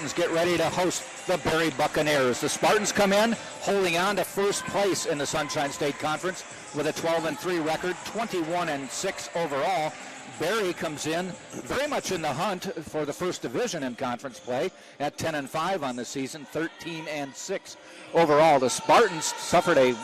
Spartans get ready to host the Berry Buccaneers. The Spartans come in holding on to first place in the Sunshine State Conference with a 12-3 record, 21-6 overall. Berry comes in very much in the hunt for the first division in conference play at 10-5 on the season, 13-6 overall. The Spartans suffered a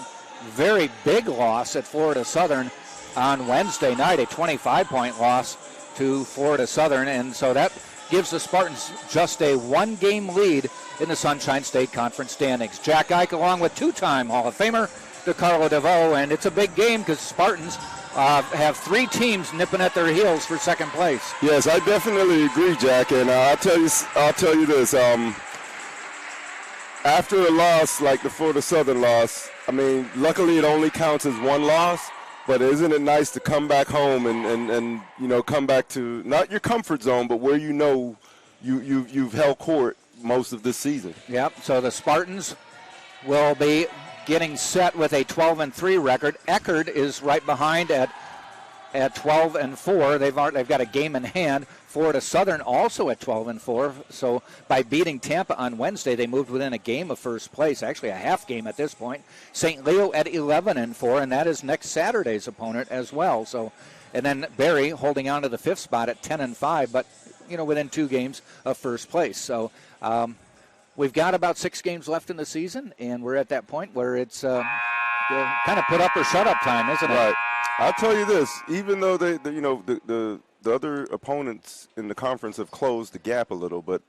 very big loss at Florida Southern on Wednesday night, a 25-point loss to Florida Southern, and so that gives the Spartans just a one-game lead in the Sunshine State Conference standings. Jack Ike along with two-time Hall of Famer DeCarlo DeVoe, and it's a big game because Spartans have three teams nipping at their heels for second place. Yes, I definitely agree, Jack, and I'll tell you this. After a loss like the Florida Southern loss, I mean, luckily it only counts as one loss, but isn't it nice to come back home and you know, come back to not your comfort zone, but where you know you've held court most of this season. Yep, so the Spartans will be getting set with a 12-3 record. Eckerd is right behind at 12-4. They've got a game in hand. Florida Southern also at 12-4. So by beating Tampa on Wednesday, they moved within a game of first place. Actually, a half game at this point. St. Leo at 11-4, and that is next Saturday's opponent as well. So, and then Berry holding on to the fifth spot at 10-5, but you know, within 2 games of first place. So. We've got about 6 games left in the season, and we're at that point where it's kind of put up or shut up time, isn't it? Right. I'll tell you this: even though the other opponents in the conference have closed the gap a little, but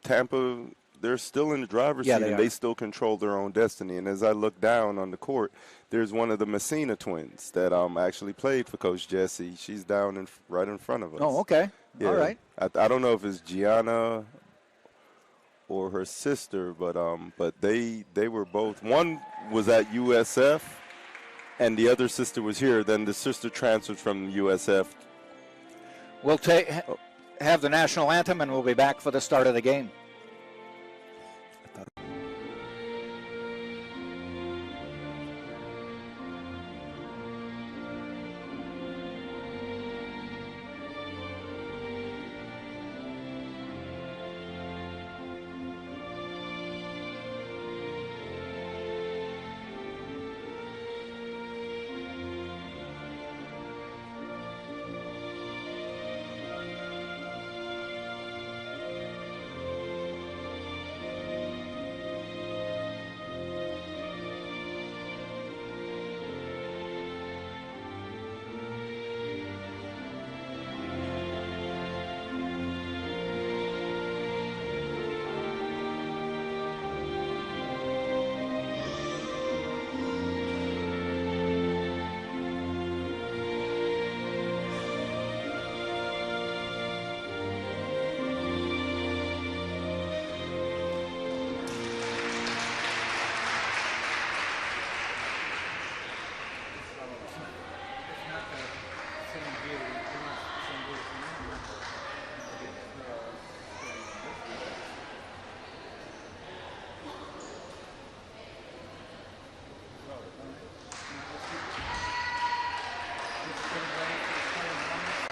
Tampa, they're still in the driver's seat, and they still control their own destiny. And as I look down on the court, there's one of the Messina twins that actually played for Coach Jesse. She's down right in front of us. Oh, okay. Yeah. All right. I don't know if it's Gianna or her sister, but they were both. One was at USF, and the other sister was here. Then the sister transferred from USF. We'll have the national anthem, and we'll be back for the start of the game.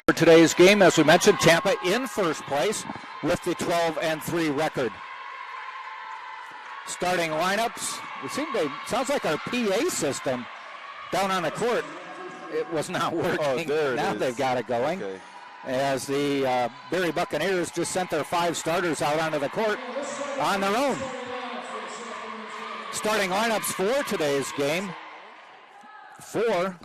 For today's game, as we mentioned, Tampa in first place with the 12-3 record. Starting lineups, sounds like our PA system down on the court, it was not working. Oh, now they've got it going. Okay. As the Berry Buccaneers just sent their 5 starters out onto the court on their own. Starting lineups for today's game for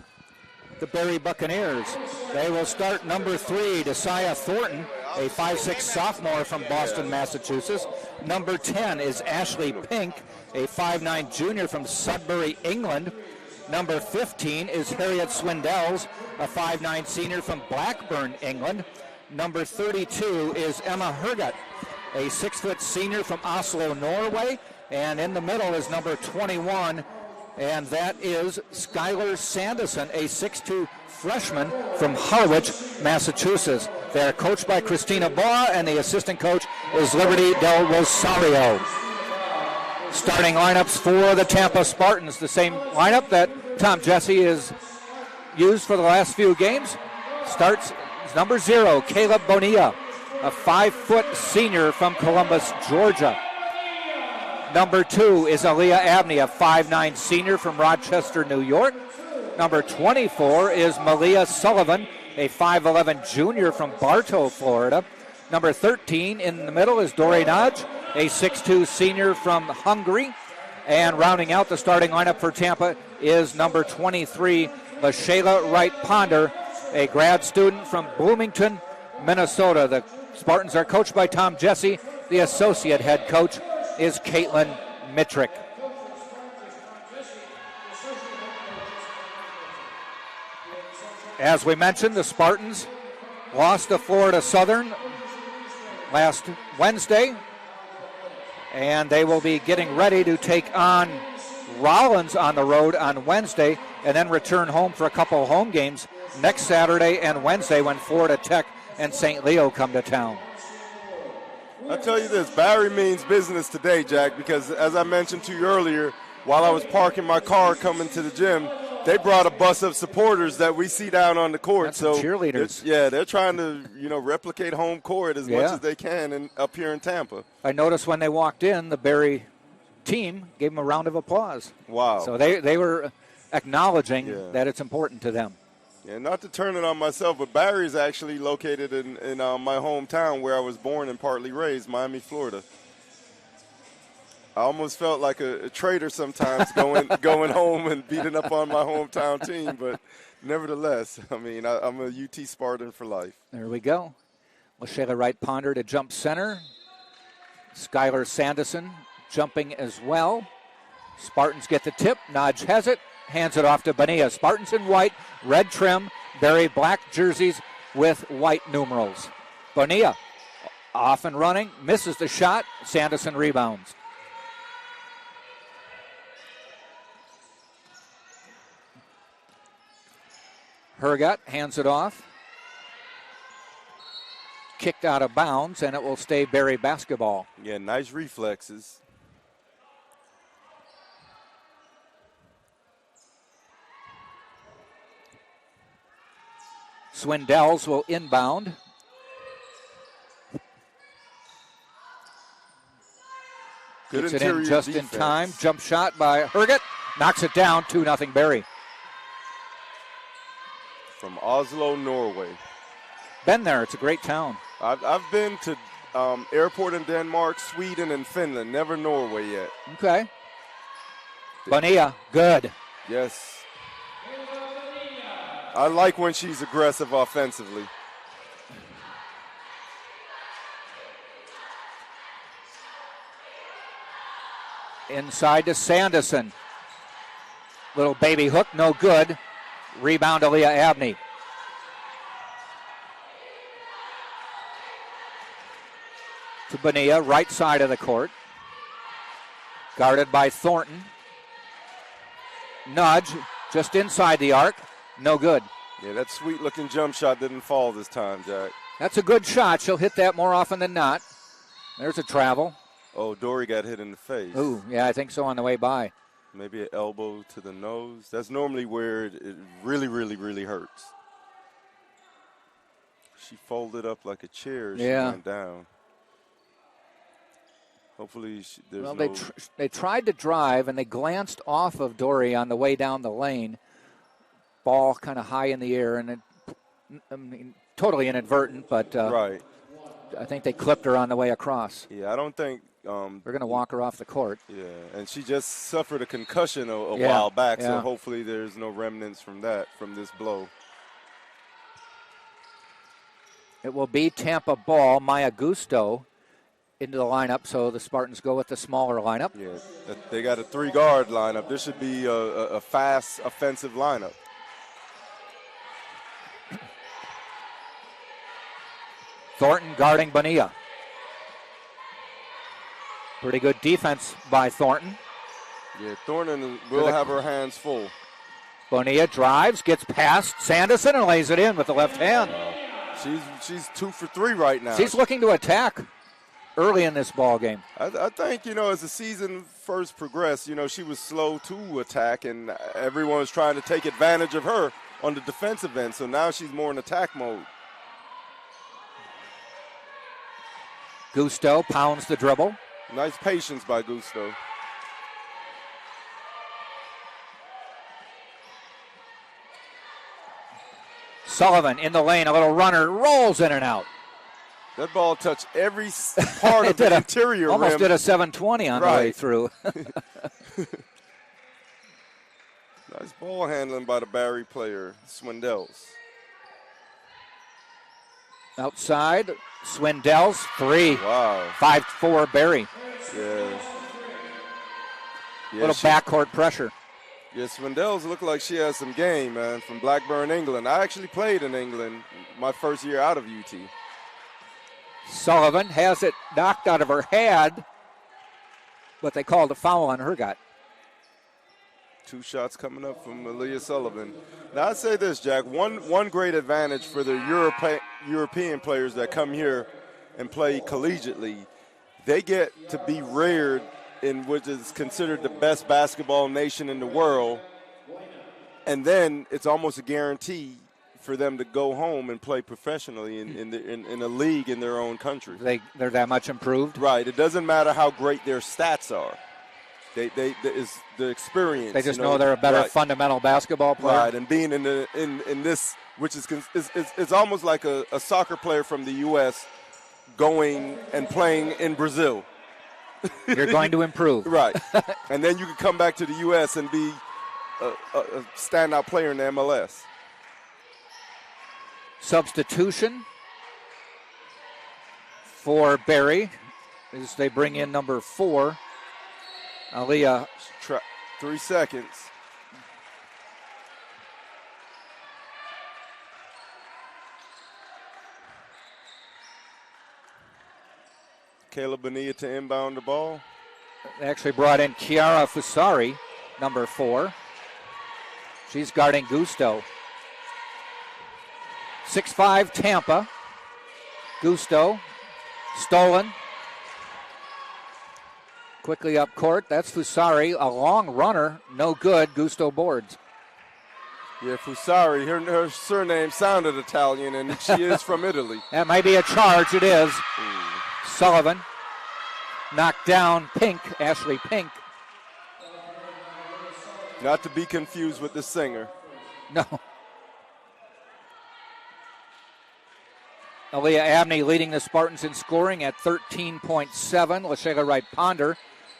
the Berry Buccaneers. They will start number 3, Desaya Thornton, a 5'6" sophomore from Boston, Massachusetts. Number 10 is Ashley Pink, a 5'9" junior from Sudbury, England. Number 15 is Harriet Swindells, a 5'9" senior from Blackburn, England. Number 32 is Emma Hergut, a 6' senior from Oslo, Norway. And in the middle is number 21, and that is Skylar Sanderson, a 6'2" freshman from Harwich, Massachusetts. They are coached by Christina Baugh, and the assistant coach is Liberty Del Rosario. Starting lineups for the Tampa Spartans, the same lineup that Tom Jesse has used for the last few games. Starts number 0, Caleb Bonilla. a 5-foot senior from Columbus, Georgia. Number 2 is Aaliyah Abney, a 5'9 senior from Rochester, New York. Number 24 is Malia Sullivan, a 5'11 junior from Bartow, Florida. Number 13 in the middle is Dori Naj, a 6'2 senior from Hungary. And rounding out the starting lineup for Tampa is number 23, LaShayla Wright Ponder, a grad student from Bloomington, Minnesota. The Spartans are coached by Tom Jesse. The associate head coach is Caitlin Mitrick. As we mentioned, the Spartans lost to Florida Southern last Wednesday, and they will be getting ready to take on Rollins on the road on Wednesday and then return home for a couple of home games next Saturday and Wednesday when Florida Tech and St. Leo come to town. I'll tell you this, Barry means business today, Jack, because as I mentioned to you earlier, while I was parking my car coming to the gym, they brought a bus of supporters that we see down on the court. That's so cheerleaders. They're trying to, replicate home court as much as they can up here in Tampa. I noticed when they walked in, the Barry team gave them a round of applause. Wow. So they were acknowledging that it's important to them. Yeah, not to turn it on myself, but Barry's actually located in my hometown where I was born and partly raised, Miami, Florida. I almost felt like a traitor sometimes going home and beating up on my hometown team, but nevertheless, I mean, I'm a UT Spartan for life. There we go. LaShayla Wright Ponder to jump center. Skylar Sanderson jumping as well. Spartans get the tip. Naj has it. Hands it off to Bonilla. Spartans in white, red trim, Barry black jerseys with white numerals. Bonilla off and running, misses the shot. Sanderson rebounds. Hergott hands it off. Kicked out of bounds, and it will stay Barry basketball. Yeah, nice reflexes. Swindells will inbound. Good Gets it in just defense. in time. Jump shot by Hergott. Knocks it down. 2-0 Barry. From Oslo, Norway. Been there. It's a great town. I've been to airport in Denmark, Sweden, and Finland. Never Norway yet. Okay. Bonilla, good. Yes. I like when she's aggressive offensively. Inside to Sanderson. Little baby hook, no good. Rebound Aaliyah Abney. To Bonilla, right side of the court. Guarded by Thornton. Nudge, just inside the arc. No good. Yeah, that sweet-looking jump shot didn't fall this time, Jack. That's a good shot. She'll hit that more often than not. There's a travel. Oh, Dory got hit in the face. Ooh, yeah, I think so on the way by. Maybe an elbow to the nose. That's normally where it really, really, really hurts. She folded up like a chair as she went down. Hopefully they tried to drive, and they glanced off of Dory on the way down the lane. Ball kind of high in the air, and totally inadvertent, but right. I think they clipped her on the way across. Yeah, I don't think they're going to walk her off the court. Yeah, and she just suffered a concussion a while back, so hopefully there's no remnants from this blow. It will be Tampa ball. Maya Gusto into the lineup, so the Spartans go with the smaller lineup. Yeah, they got a 3-guard lineup. This should be a fast offensive lineup. Thornton guarding Bonilla. Pretty good defense by Thornton. Yeah, Thornton will have her hands full. Bonilla drives, gets past Sanderson, and lays it in with the left hand. She's 2 for 3 right now. She's looking to attack early in this ball game. I think, as the season first progressed, she was slow to attack, and everyone was trying to take advantage of her on the defensive end. So now she's more in attack mode. Gusto pounds the dribble. Nice patience by Gusto. Sullivan in the lane, a little runner, rolls in and out. That ball touched every part of the interior almost rim. Did a 720 on the way through. Nice ball handling by the Barry player, Swindells. Outside, Swindells, 3. Wow. 5-4 Barry. Yeah. Little backcourt pressure. Yeah, Swindells look like she has some game, man, from Blackburn, England. I actually played in England my first year out of UT. Sullivan has it knocked out of her head, but they called a foul on her gut. 2 shots coming up from Aaliyah Sullivan. Now, I'd say this, Jack. One great advantage for the European players that come here and play collegiately, they get to be reared in what is considered the best basketball nation in the world, and then it's almost a guarantee for them to go home and play professionally in a league in their own country. They're that much improved? Right. It doesn't matter how great their stats are. It's the experience. They just know they're a better fundamental basketball player. Right, and being in this, which is almost like a soccer player from the U.S. going and playing in Brazil. You're going to improve. Right. And then you can come back to the U.S. and be a standout player in the MLS. Substitution for Barry as they bring in number 4, Aaliyah. 3 seconds. Kayla Bonilla to inbound the ball. They actually brought in Chiara Fusari, number 4. She's guarding Gusto. 6'5" Tampa. Gusto. Stolen. Quickly up court. That's Fusari. A long runner. No good. Gusto boards. Yeah, Fusari. Her surname sounded Italian, and she is from Italy. That might be a charge. It is. Sullivan. Knocked down Pink. Ashley Pink. Not to be confused with the singer. No. Aaliyah Abney leading the Spartans in scoring at 13.7. LaShayla Wright Ponder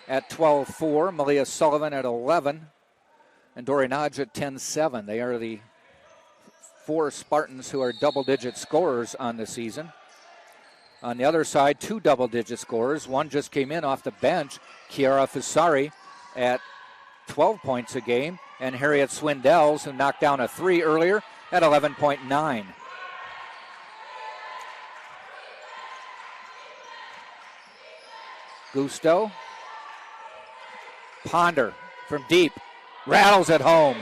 at 12.4. Malia Sullivan at 11. And Dori Nodge at 10.7. They are the 4 Spartans who are double-digit scorers on the season. On the other side, 2 double-digit scorers. One just came in off the bench, Chiara Fusari at 12 points a game. And Harriet Swindells, who knocked down a 3 earlier, at 11.9. Gusto. Ponder from deep. Rattles at home.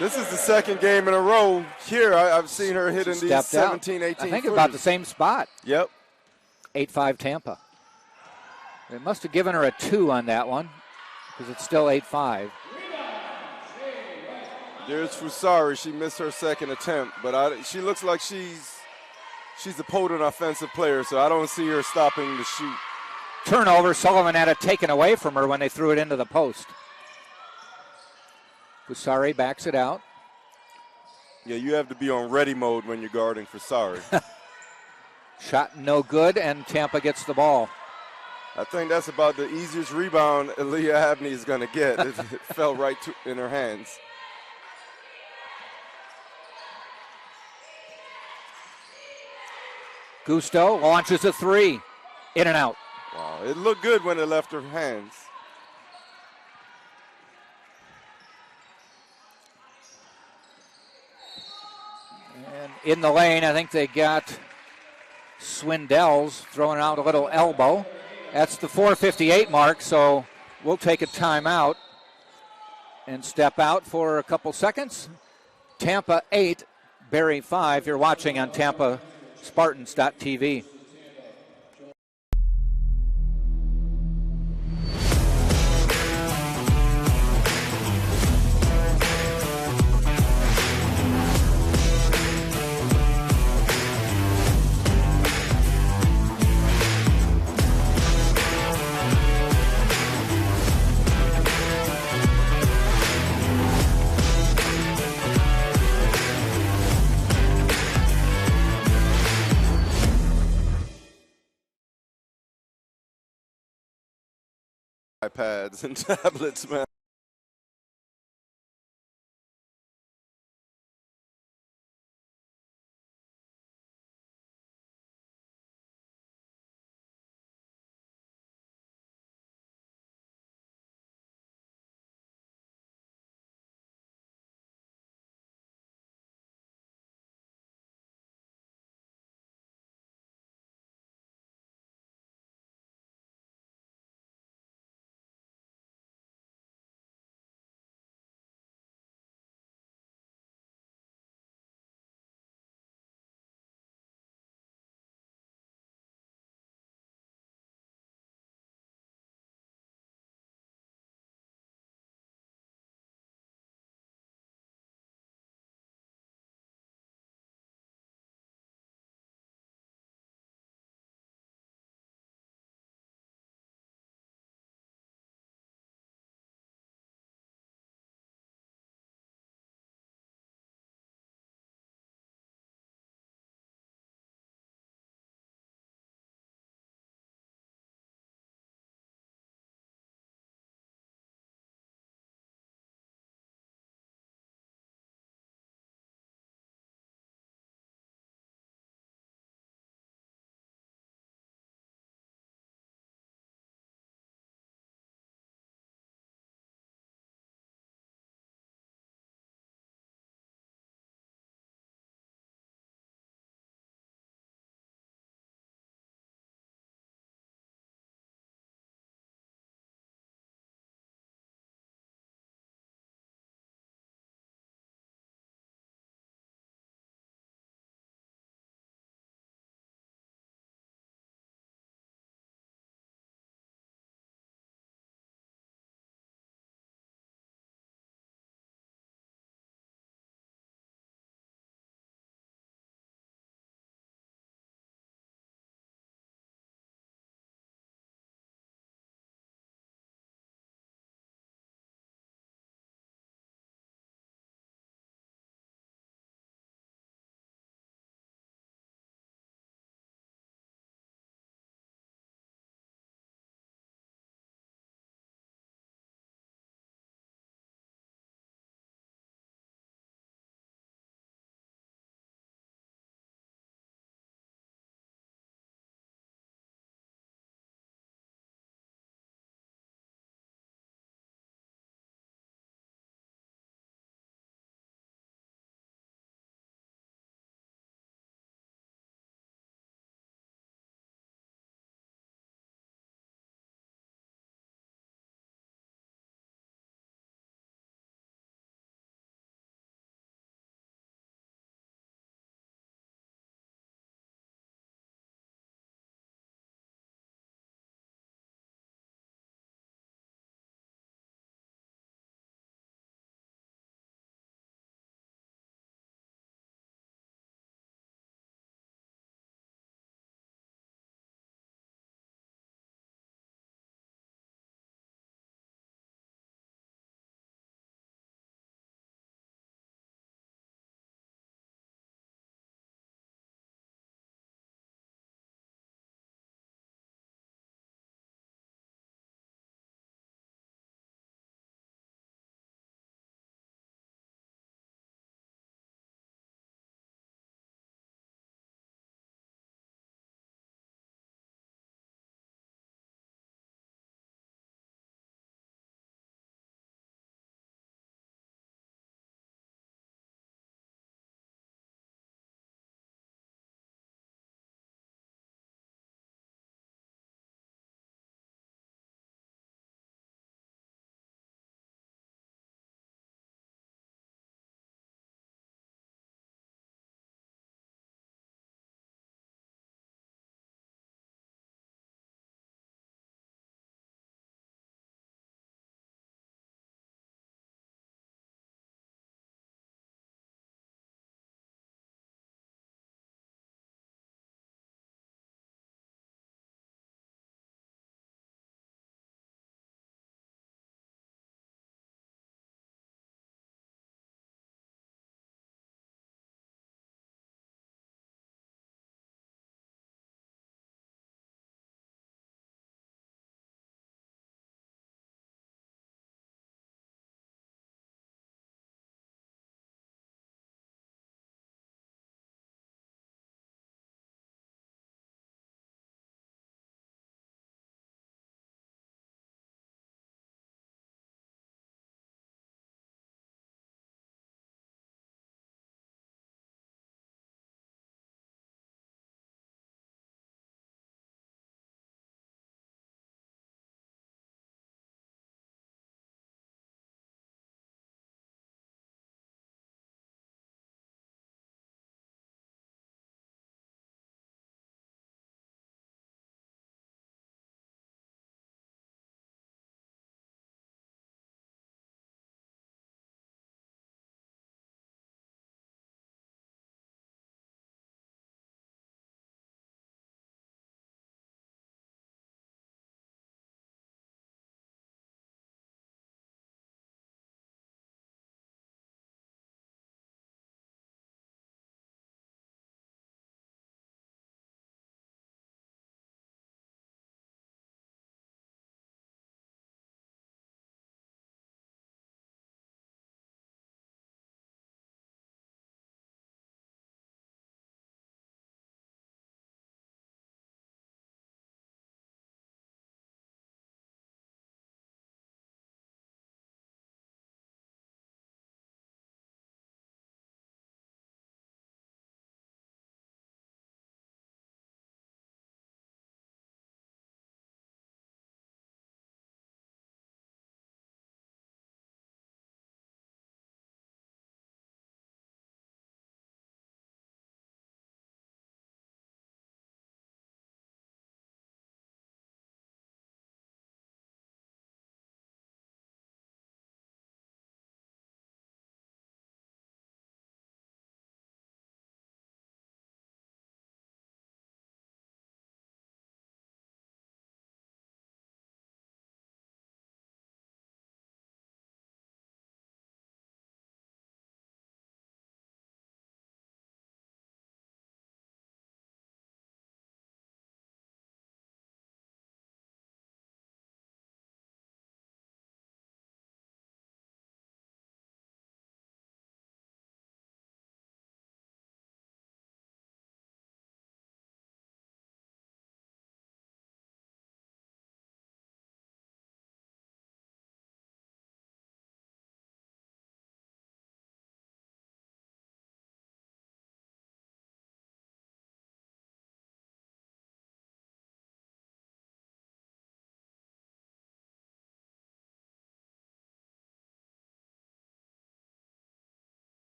This is the second game in a row here. I've seen her hitting these 17, 18 I think footers. about the same spot. Yep. 8-5 Tampa. They must have given her a 2 on that one because it's still 8-5. There's Fusari. She missed her second attempt, but she looks like she's a potent offensive player, so I don't see her stopping the shoot. Turnover. Sullivan had it taken away from her when they threw it into the post. Fusari backs it out. Yeah, you have to be on ready mode when you're guarding Fusari. Shot no good, and Tampa gets the ball. I think that's about the easiest rebound Aaliyah Abney is going to get. It fell right in her hands. Gusto launches a 3. In and out. Wow, it looked good when it left her hands. And in the lane, I think they got Swindells throwing out a little elbow. That's the 4:58 mark, so we'll take a timeout and step out for a couple seconds. Tampa 8, Barry 5. You're watching on TampaSpartans.tv. iPads and tablets, man.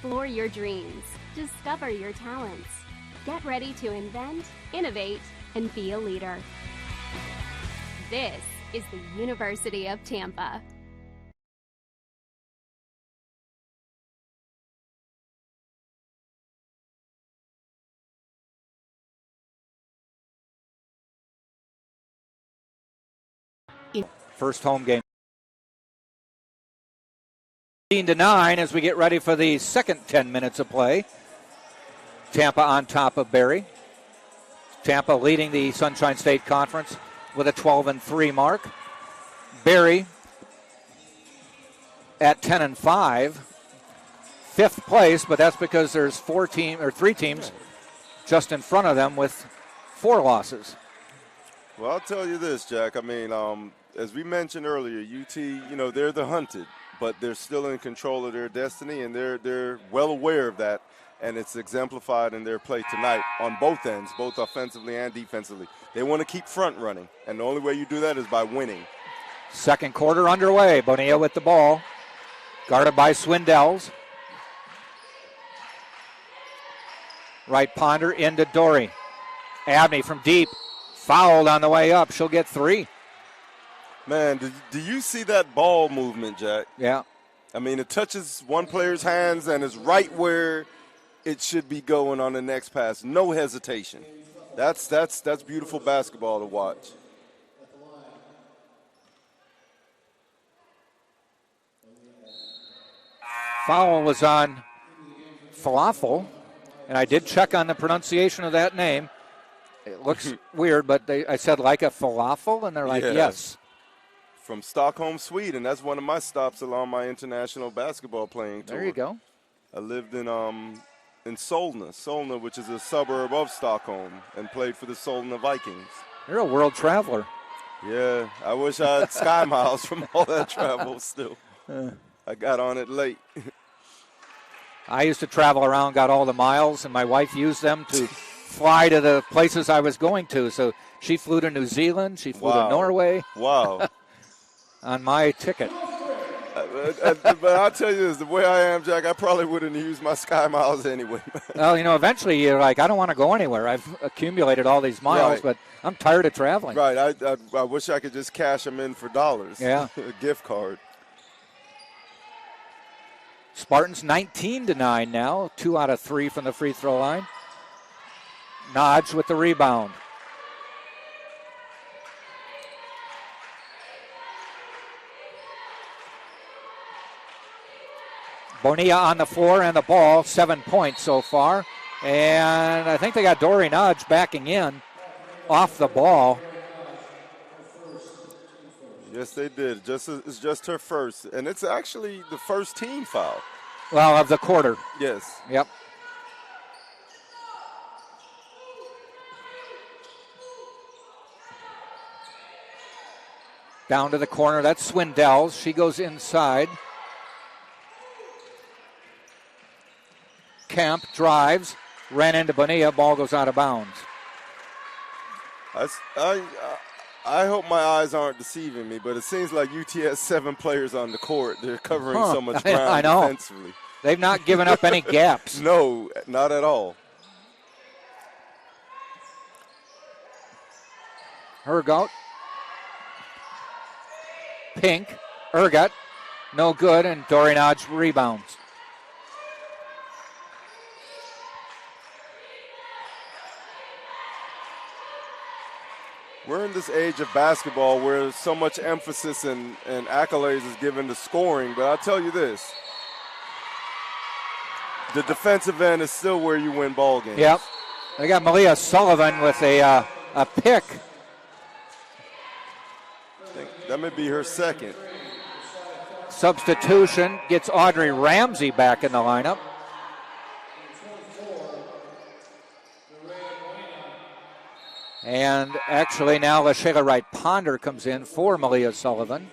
Explore your dreams. Discover your talents. Get ready to invent, innovate, and be a leader. This is the University of Tampa. First home game. 15-9 as we get ready for the second 10 minutes of play. Tampa on top of Berry. Tampa leading the Sunshine State Conference with a 12-3 mark. Berry at 10-5, fifth place, but that's because there's three teams just in front of them with 4 losses. Well, I'll tell you this, Jack. I mean, as we mentioned earlier, UT, they're the hunted, but they're still in control of their destiny, and they're well aware of that, and it's exemplified in their play tonight on both ends, both offensively and defensively. They want to keep front running, and the only way you do that is by winning. Second quarter underway. Bonilla with the ball, guarded by Swindells. Right ponder into Dory. Abney from deep, fouled on the way up. She'll get 3. Man, do you see that ball movement, Jack? Yeah. I mean, it touches one player's hands and is right where it should be going on the next pass. No hesitation. That's beautiful basketball to watch. Foul was on Falafel, and I did check on the pronunciation of that name. It looks weird, but I said like a falafel, and they're like, yes. From Stockholm, Sweden. That's one of my stops along my international basketball playing tour. There you go. I lived in Solna, which is a suburb of Stockholm, and played for the Solna Vikings. You're a world traveler. Yeah, I wish I had sky miles from all that travel still. I got on it late. I used to travel around, got all the miles, and my wife used them to fly to the places I was going to. So she flew to New Zealand. She flew to Norway. Wow. On my ticket. But I'll tell you this, the way I am, Jack, I probably wouldn't use my sky miles anyway. Well, eventually you're like, I don't want to go anywhere. I've accumulated all these miles, but I'm tired of traveling. Right. I wish I could just cash them in for dollars. Yeah. A gift card. Spartans 19-9 now. 2 out of 3 from the free throw line. Nodge with the rebound. Bonilla on the floor and the ball, 7 points so far. And I think they got Dory Nodge backing in off the ball. Yes, they did. It's just her first. And it's actually the first team foul. Well, of the quarter. Yes. Yep. Down to the corner. That's Swindells. She goes inside. Kemp drives, ran into Bonilla. Ball goes out of bounds. I hope my eyes aren't deceiving me, but it seems like UT has 7 players on the court. They're covering so much ground I know. defensively. They've not given up any gaps. No, not at all. Hergout. Pink. Ergut. No good, and Dory Nodge rebounds. We're in this age of basketball where so much emphasis and accolades is given to scoring, but I'll tell you this. The defensive end is still where you win ball games. Yep. They got Malia Sullivan with a pick. I think that may be her second. Substitution gets Audrey Ramsey back in the lineup. And actually now LaShayla Wright Ponder comes in for Malia Sullivan.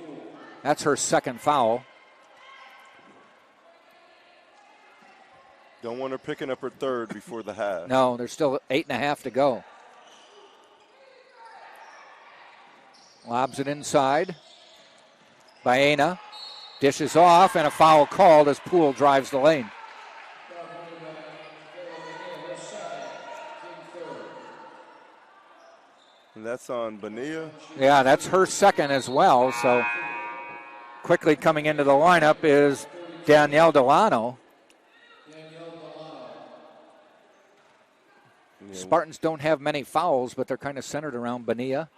That's her second foul. Don't want her picking up her third before the half. No, there's still 8.5 to go. Lobs it inside. Baena dishes off, and a foul called as Poole drives the lane. And that's on Bonilla. Yeah, that's her second as well. So quickly coming into the lineup is Danielle Delano. Yeah. Spartans don't have many fouls, but they're kind of centered around Bonilla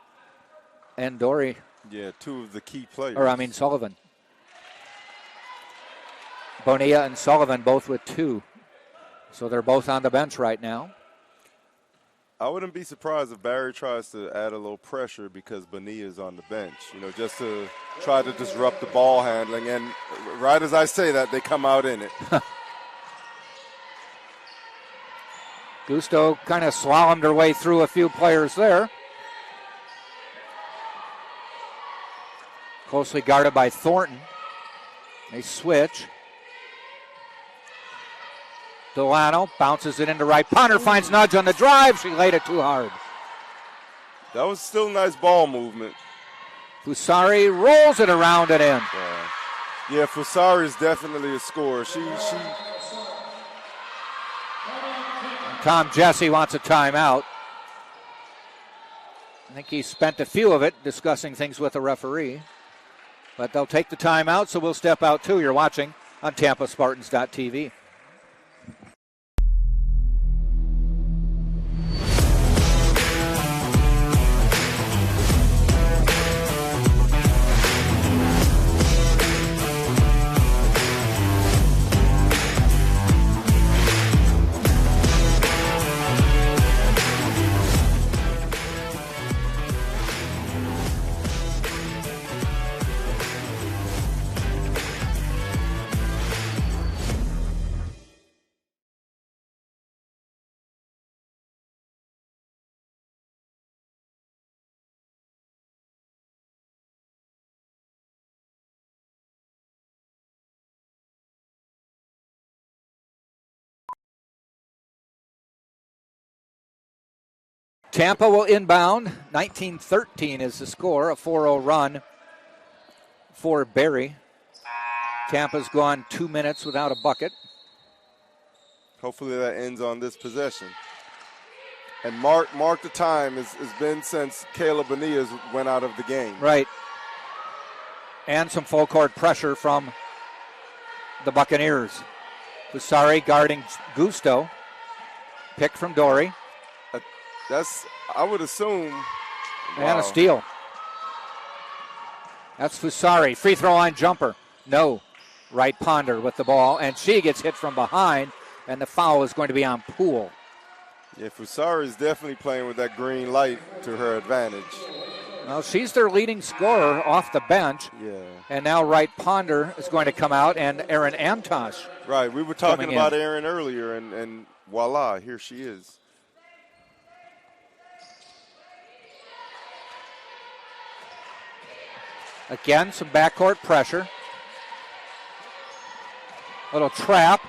and Dory. Yeah, two of the key players. Sullivan. Bonilla and Sullivan both with 2. So they're both on the bench right now. I wouldn't be surprised if Barry tries to add a little pressure because Bonilla is on the bench, just to try to disrupt the ball handling. And right as I say that, they come out in it. Gusto kind of slalomed her way through a few players there. Closely guarded by Thornton. They switch. Delano bounces it into right. Ponder finds Nudge on the drive. She laid it too hard. That was still nice ball movement. Fusari rolls it around and in. Yeah, Fusari is definitely a scorer. Tom Jesse wants a timeout. I think he spent a few of it discussing things with the referee. But they'll take the timeout, so we'll step out too. You're watching on TampaSpartans.tv. Tampa will inbound. 19-13 is the score, a 4-0 run for Barry. Tampa's gone 2 minutes without a bucket. Hopefully that ends on this possession. And mark the time. It's been since Kayla Bonilla went out of the game. Right. And some full court pressure from the Buccaneers. Fusari guarding Gusto. Pick from Dory. I would assume. And a steal. That's Fusari. Free throw line jumper. No. Right Ponder with the ball. And she gets hit from behind. And the foul is going to be on Poole. Yeah, Fusari is definitely playing with that green light to her advantage. Well, she's their leading scorer off the bench. Yeah. And now Wright Ponder is going to come out, and Erin Amtosh. Right, we were talking about Erin earlier, and voila, here she is. Again, some backcourt pressure. Little trap.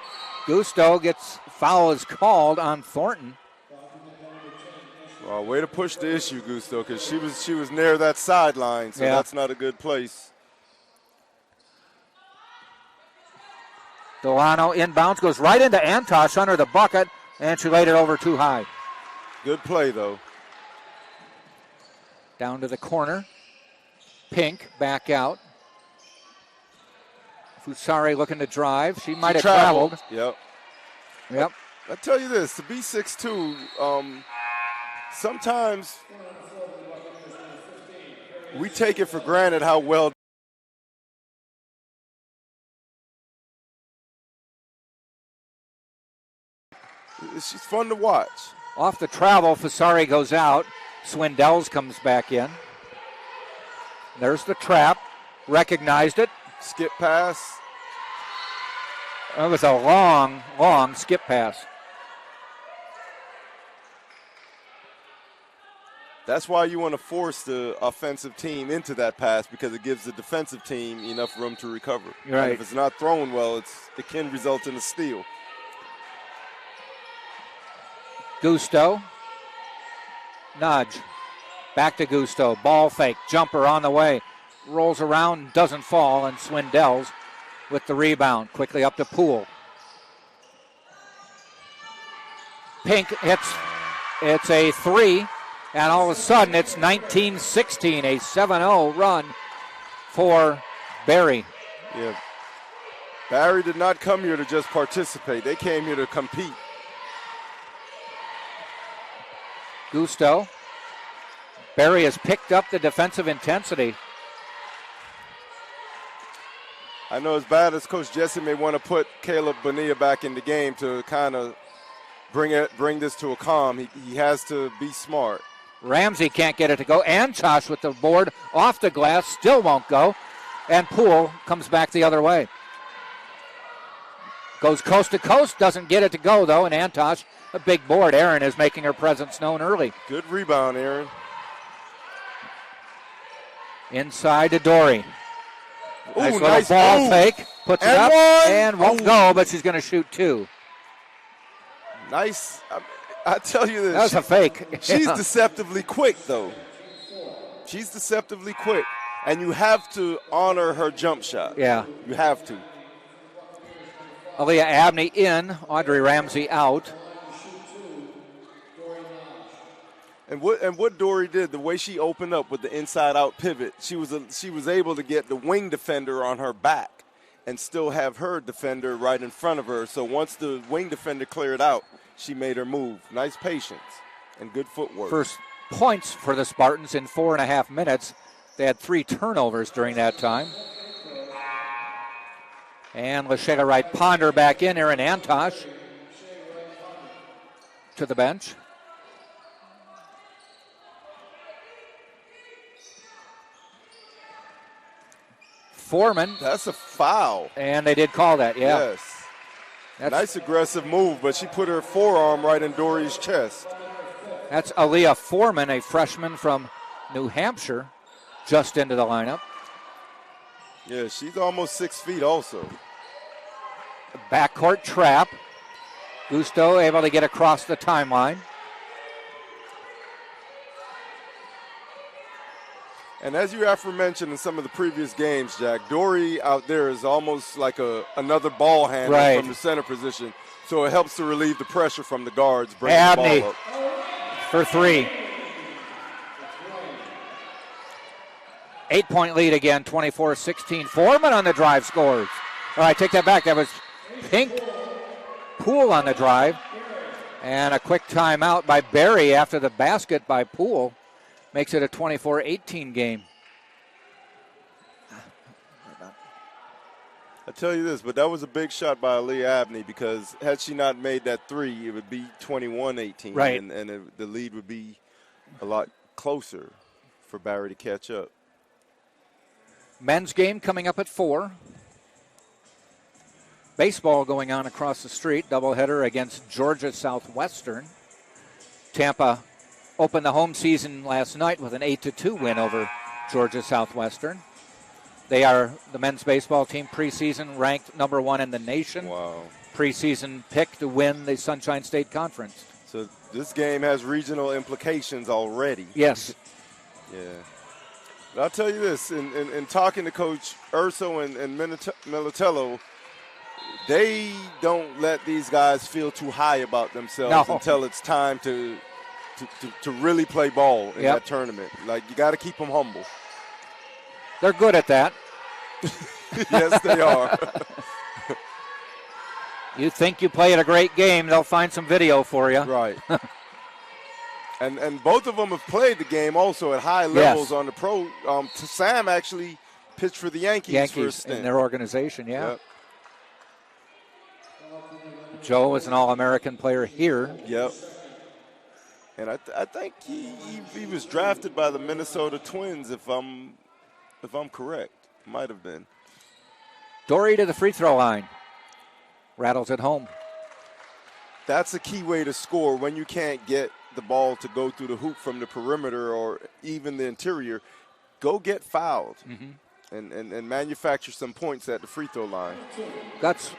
Gusto gets foul is called on Thornton. Well, way to push the issue, Gusto, because she was near that sideline, so that's not a good place. Delano inbounds, goes right into Amtosh under the bucket, and she laid it over too high. Good play, though. Down to the corner. Pink back out. Fusari looking to drive. She might have traveled. Yep. I tell you this, to be 6'2", sometimes we take it for granted how well. She's fun to watch. Off the travel, Fusari goes out. Swindells comes back in. There's the trap. Recognized it. Skip pass. It was a long skip pass. That's why you want to force the offensive team into that pass, because it gives the defensive team enough room to recover. Right. And if it's not thrown well, it can result in a steal. Gusto. Nudge. Back to Gusto. Ball fake. Jumper on the way. Rolls around, doesn't fall, and Swindells with the rebound. Quickly up to Poole. Pink hits. It's a three. And all of a sudden, it's 19-16, a 7-0 run for Barry. Yeah. Barry did not come here to just participate. They came here to compete. Gusto. Barry has picked up the defensive intensity. I know as bad as Coach Jesse may want to put Caleb Bonilla back in the game to kind of bring this to a calm, he has to be smart. Ramsey can't get it to go. Antosh with the board off the glass, still won't go. And Poole comes back the other way. Goes coast to coast, doesn't get it to go though, and Antosh, a big board. Aaron is making her presence known early. Good rebound, Aaron. Inside to Dory. Ooh, nice little nice ball move. fake, puts it up, and won't go, but she's going to shoot two. Nice. I tell you this. That was a fake. She's deceptively quick, though. She's deceptively quick. And you have to honor her jump shot. Yeah. You have to. Aaliyah Abney in, Audrey Ramsey out. And what Dory did, the way she opened up with the inside-out pivot, she was able to get the wing defender on her back and still have her defender right in front of her. So once the wing defender cleared out, she made her move. Nice patience and good footwork. First points for the Spartans in 4.5 minutes. They had 3 turnovers during that time. And Lashayla Wright Ponder back in. Aaron Antosh to the bench. Foreman. That's a foul. And they did call that, yeah. Yes. Nice aggressive move, but she put her forearm right in Dory's chest. That's Aaliyah Foreman, a freshman from New Hampshire, just into the lineup. Yeah, she's almost 6 feet also. Backcourt trap. Gusto able to get across the timeline. And as you aforementioned in some of the previous games, Jack, Dory out there is almost like another ball handler from the center position. So it helps to relieve the pressure from the guards. Bring the ball up. For 3. 8-point lead again, 24-16. Foreman on the drive scores. All right, take that back. That was Pink. Poole on the drive. And a quick timeout by Barry after the basket by Poole. Makes it a 24-18 game. I tell you this, but that was a big shot by Aaliyah Abney because had she not made that 3, it would be 21-18. Right. And the lead would be a lot closer for Barry to catch up. Men's game coming up at 4. Baseball going on across the street. Doubleheader against Georgia Southwestern. Tampa opened the home season last night with an 8-2 win over Georgia Southwestern. They are the men's baseball team preseason ranked number 1 in the nation. Wow. Preseason pick to win the Sunshine State Conference. So this game has regional implications already. Yes. Yeah. But I'll tell you this, in talking to Coach Urso and Militello, they don't let these guys feel too high about themselves until it's time to really play ball in that tournament. Like, you got to keep them humble. They're good at that. Yes, they are. You think you play at a great game, they'll find some video for you. Right. And both of them have played the game also at high levels on the pro. Sam actually pitched for the Yankees for a stint. In their organization, yeah. Yep. Joe is an All-American player here. Yep. And I think he was drafted by the Minnesota Twins, if I'm correct. Might have been. Dory to the free throw line. Rattles it home. That's a key way to score when you can't get the ball to go through the hoop from the perimeter or even the interior. Go get fouled and manufacture some points at the free throw line. That's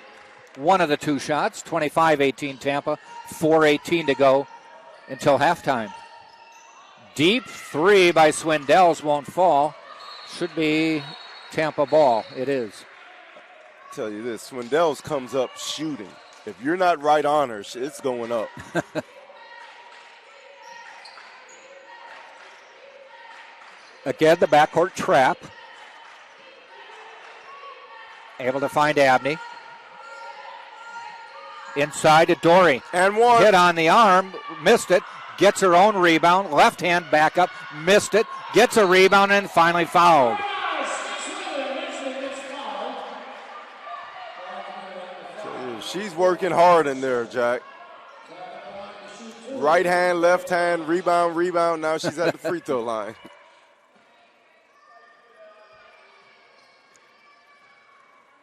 one of the 2 shots. 25-18 Tampa. 4:18 to go until halftime. Deep 3 by Swindells won't fall. Should be Tampa ball. It is. I'll tell you this, Swindells comes up shooting. If you're not right on her, it's going up. Again, the backcourt trap. Able to find Abney. Inside to Dory. And one. Hit on the arm, missed it. Gets her own rebound. Left hand back up, missed it. Gets a rebound and finally fouled. She's working hard in there, Jack. Right hand, left hand, rebound, rebound. Now she's at the free throw line.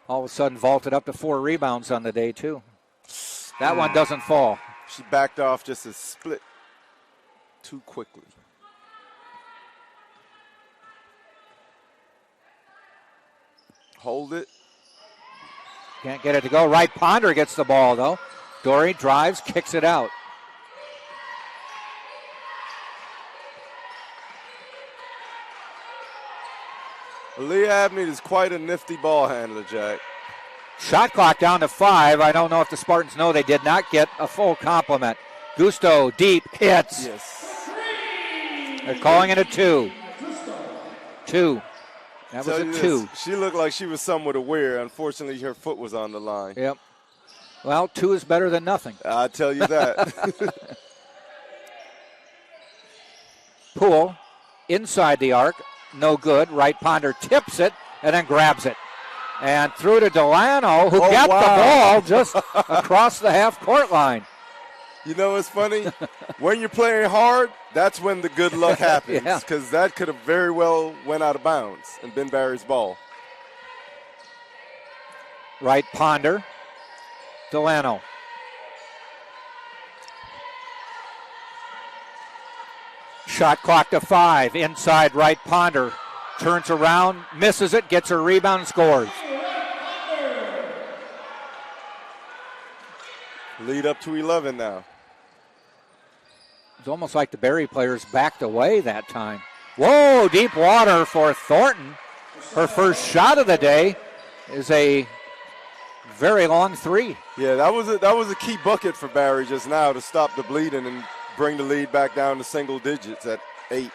All of a sudden vaulted up to 4 rebounds on the day, too. That one doesn't fall. She backed off just a split too quickly. Hold it. Can't get it to go. Right Ponder gets the ball, though. Dory drives, kicks it out. Aaliyah Abney is quite a nifty ball handler, Jack. Shot clock down to 5. I don't know if the Spartans know they did not get a full complement. Gusto, deep, hits. Yes. They're calling it a 2. 2. That was a 2. She looked like she was somewhat aware. Unfortunately, her foot was on the line. Yep. Well, 2 is better than nothing. I tell you that. Poole, inside the arc, no good. Right Ponder tips it and then grabs it. And threw to Delano, who got the ball just across the half-court line. You know what's funny? When you're playing hard, that's when the good luck happens. Because that could have very well went out of bounds and been Barry's ball. Right Ponder. Delano. Shot clock to 5. Inside right Ponder. Turns around, misses it, gets her rebound, and scores. Lead up to 11 now. It's almost like the Berry players backed away that time. Whoa, deep water for Thornton. Her first shot of the day is a very long 3. Yeah, that was a key bucket for Barry just now to stop the bleeding and bring the lead back down to single digits at 8.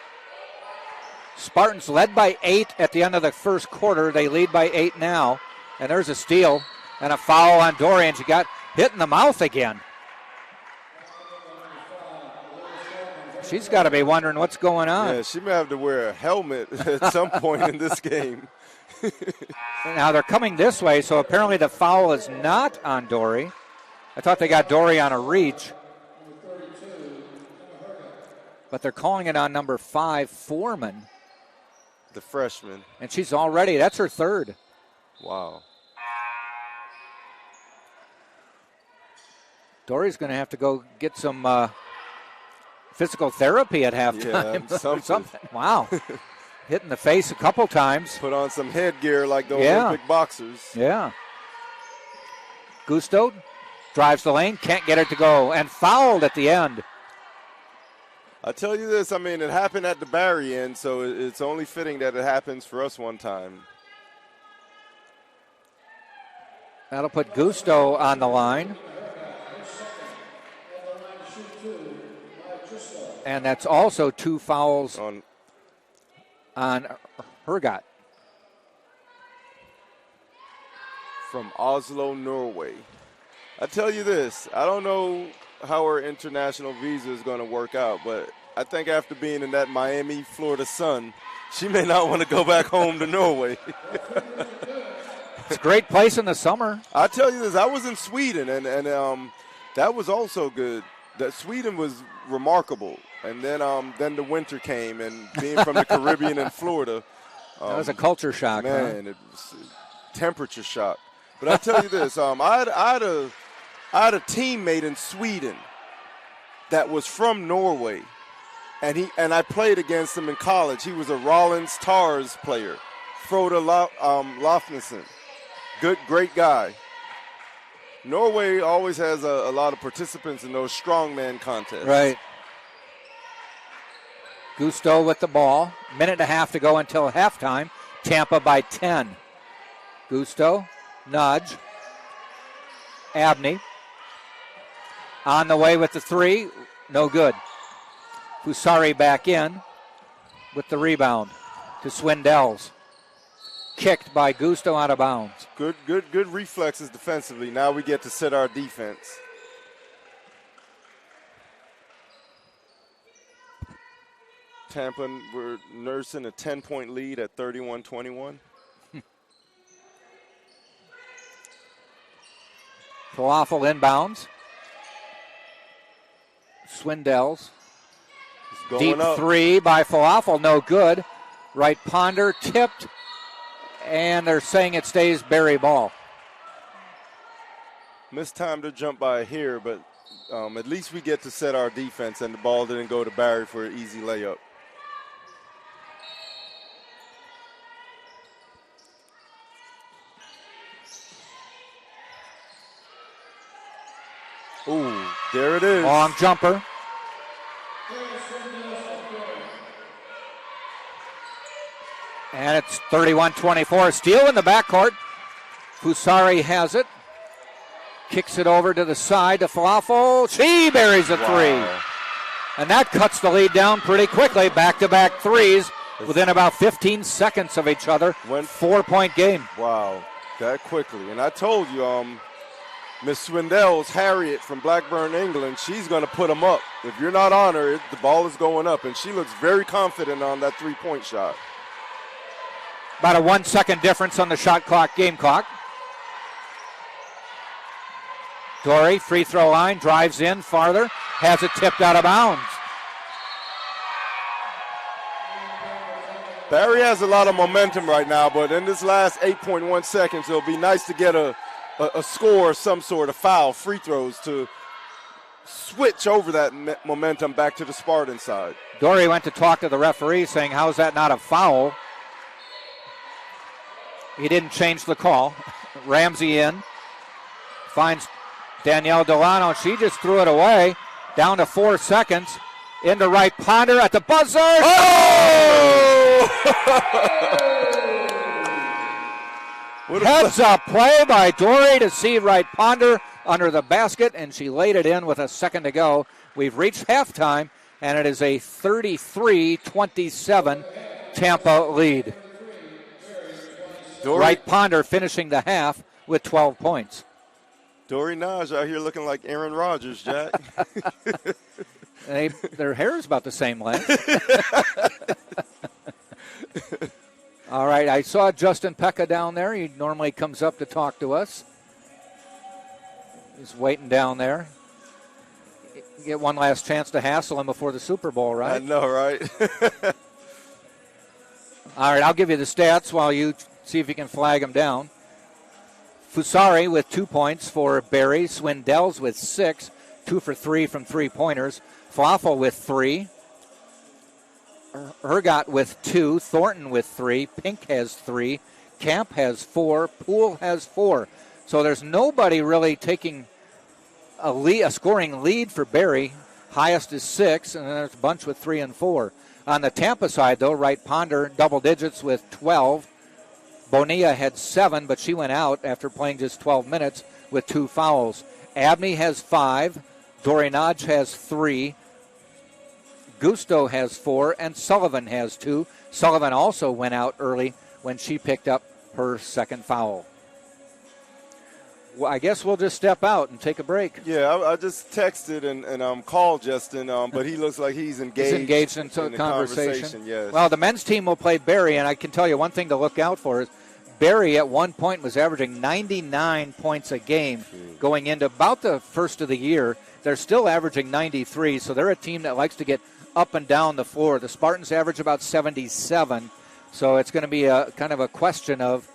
Spartans led by 8 at the end of the first quarter. They lead by 8 now. And there's a steal and a foul on Dorian. She got hit in the mouth again. She's got to be wondering what's going on. Yeah, she may have to wear a helmet at some point in this game. Now they're coming this way, so apparently the foul is not on Dory. I thought they got Dory on a reach. But they're calling it on number 5, Foreman. The freshman. And she's already, that's her 3rd. Wow. Dory's going to have to go get some physical therapy at halftime. Yeah, something. Wow. Hit in the face a couple times. Put on some headgear like the Olympic boxers. Yeah. Gusto drives the lane, can't get it to go, and fouled at the end. I tell you this, I mean, it happened at the Barry end, so it's only fitting that it happens for us one time. That'll put Gusto on the line. And that's also 2 fouls on Hergott. From Oslo, Norway. I tell you this, I don't know how her international visa is going to work out, but I think after being in that Miami, Florida sun, she may not want to go back home to Norway. It's a great place in the summer. I tell you this, I was in Sweden, and that was also good. That Sweden was remarkable, and then the winter came, and being from the Caribbean and Florida, that was a culture shock. Man, it was a temperature shock. But I tell you this, I had a teammate in Sweden that was from Norway, and I played against him in college. He was a Rollins Tars player, Frode Lofnesen. Great guy. Norway always has a lot of participants in those strongman contests. Right. Gusto with the ball. Minute and a half to go until halftime. Tampa by 10. Gusto, nudge. Abney. On the way with the 3. No good. Fusari back in with the rebound. to Swindells. Kicked by Gusto out of bounds. Good reflexes defensively. Now we get to set our defense. Tampa, we're nursing a 10-point lead at 31-21. Falafel inbounds. Swindells. Deep Up. three by Falafel, no good. Right ponder, tipped, and they're saying it stays Berry ball. Missed time to jump by here, but at least we get to set our defense, and the ball didn't go to Barry for an easy layup. Ooh, there it is. Long jumper. And it's 31-24. Steal in the backcourt. Fusari has it. Kicks it over to the side to Falafel. She buries a three. And that cuts the lead down pretty quickly. Back-to-back threes within about 15 seconds of each other. 4-point game. Wow, that quickly. And I told you, Miss Swindells, Harriet from Blackburn, England, she's going to put them up. If you're not on her, the ball is going up. And she looks very confident on that three-point shot. About a 1 second difference on the shot clock, game clock. Dory, free throw line, drives in farther, has it tipped out of bounds. Barry has a lot of momentum right now, but in this last 8.1 seconds, it'll be nice to get a score, some sort of foul, free throws to switch over that momentum back to the Spartan side. Dory went to talk to the referee saying, how's that not a foul? He didn't change the call. Ramsey in. Finds Danielle Delano. She just threw it away. Down to 4 seconds. Into right ponder at the buzzer. Oh! Heads up play by Dory to see right ponder under the basket, and she laid it in with a second to go. We've reached halftime, and it is a 33-27 Tampa lead. Dory, Right ponder finishing the half with 12 points. Dory Naj out here looking like Aaron Rodgers, Jack. Their hair is about the same length. All right, I saw Justin Pekka down there. He normally comes up to talk to us. He's waiting down there. You get one last chance to hassle him before the Super Bowl, right? I know, right? All right, I'll give you the stats while you see if you can flag him down. Fusari with 2 points for Barry. Swindells with 6, 2 for 3 from three-pointers. Falafel with 3. Hergott with 2. Thornton with 3. Pink has 3. Camp has 4. Poole has 4. So there's nobody really taking a scoring lead for Barry. Highest is 6, and then there's a bunch with 3 and 4. On the Tampa side, though, right ponder, double digits with 12. Bonilla had 7, but she went out after playing just 12 minutes with 2 fouls. Abney has 5. Dorinaj has 3. Gusto has 4, and Sullivan has 2. Sullivan also went out early when she picked up her second foul. Well, I guess we'll just step out and take a break. Yeah, I just texted and called Justin, but he looks like he's engaged. He's engaged in the conversation. Yes. Well, the men's team will play Barry, and I can tell you one thing to look out for is Barry at one point was averaging 99 points a game going into about the first of the year. They're still averaging 93, so they're a team that likes to get up and down the floor. The Spartans average about 77, so it's going to be a kind of a question of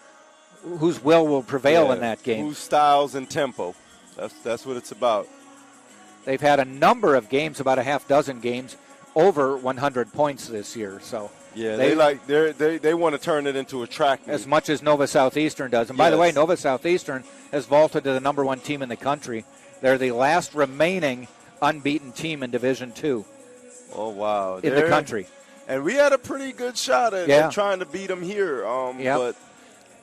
whose will prevail in that game. Whose styles and tempo. That's what it's about. They've had a number of games, about a half dozen games, over 100 points this year. So yeah, they want to turn it into a track meet. As much as Nova Southeastern does. And by the way, Nova Southeastern has vaulted to the number 1 team in the country. They're the last remaining unbeaten team in Division II. Oh, wow. In the country. And we had a pretty good shot at trying to beat them here. But,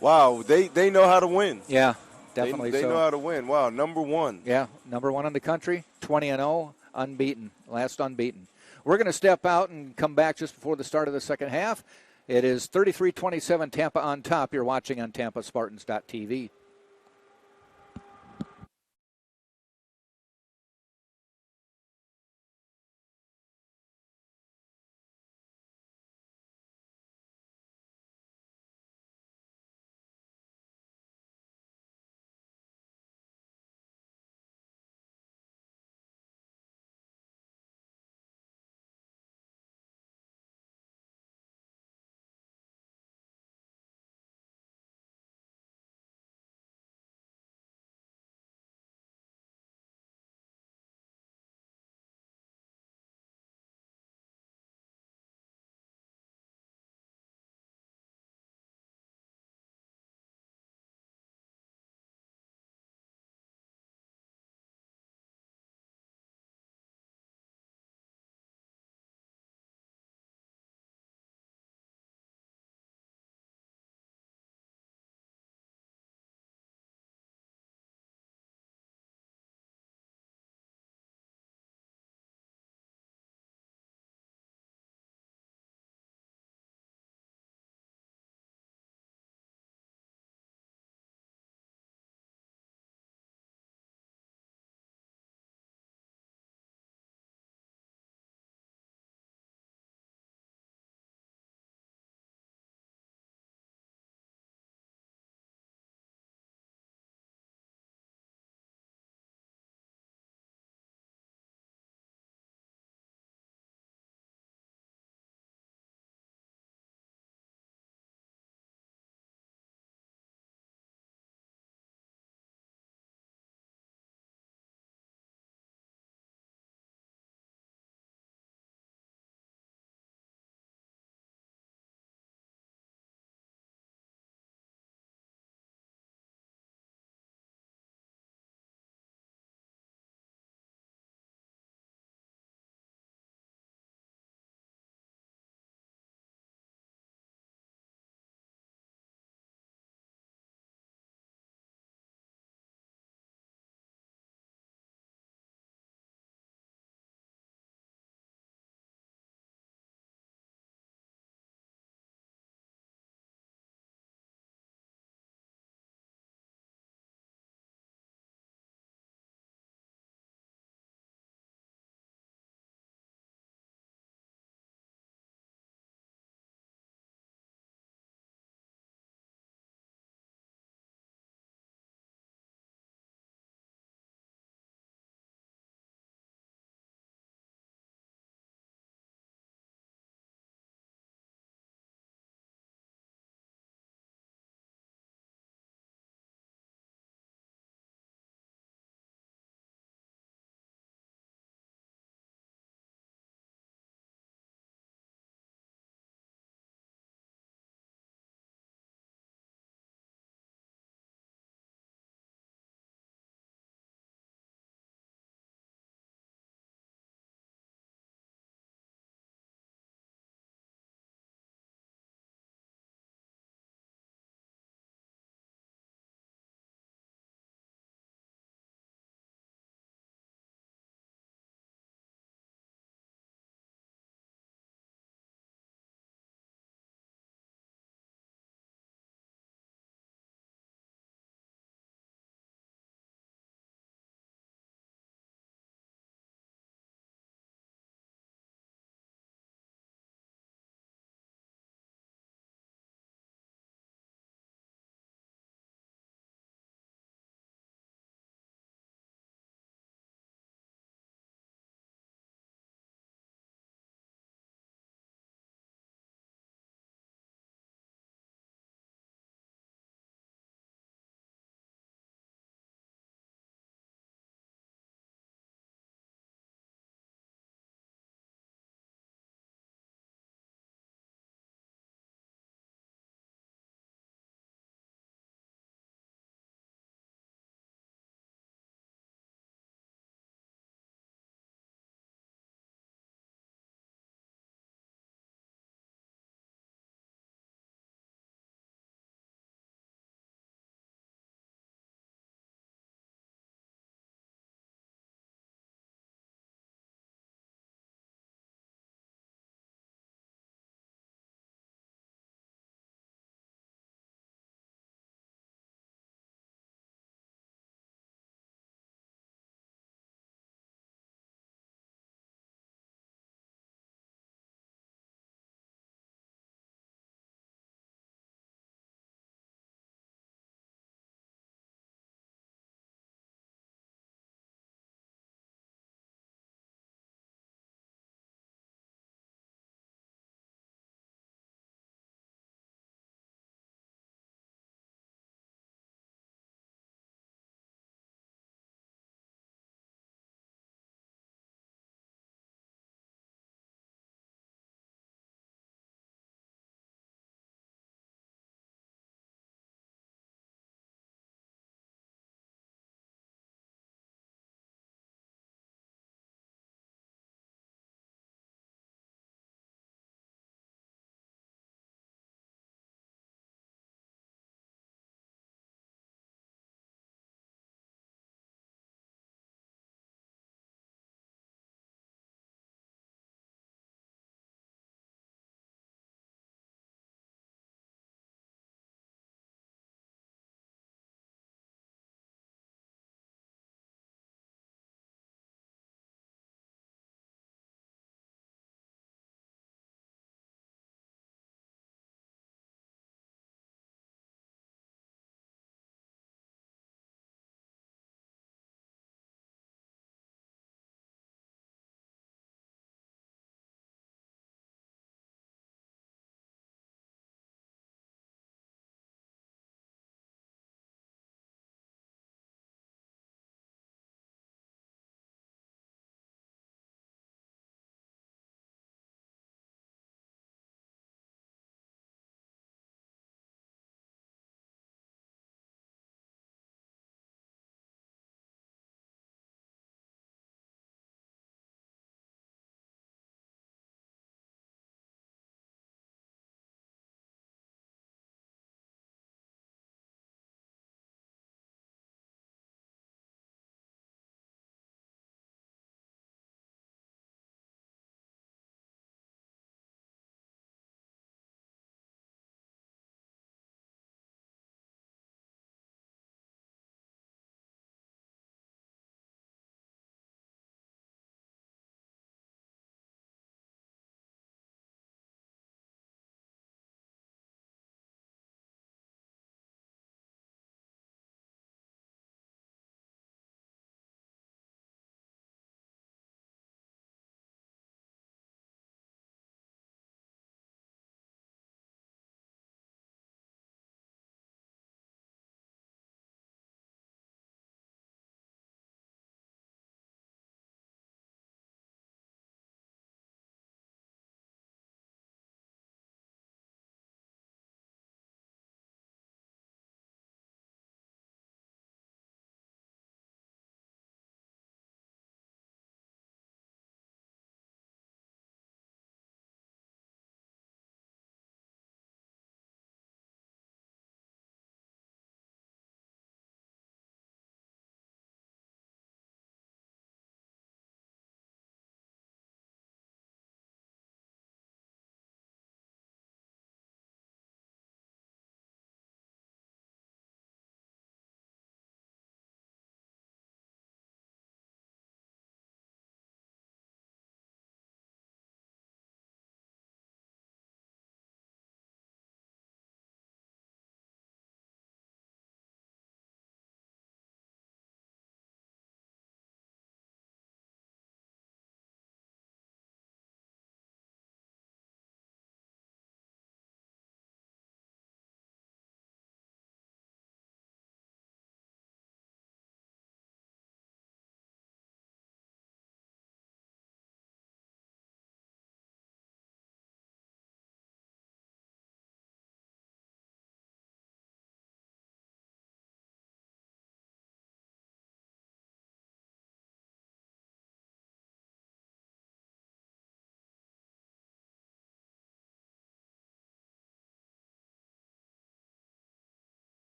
wow, they know how to win. Yeah, definitely They know how to win. Wow, number 1. Yeah, number 1 in the country, 20-0, unbeaten, last unbeaten. We're going to step out and come back just before the start of the second half. It is 33-27 Tampa on top. You're watching on TampaSpartans.tv.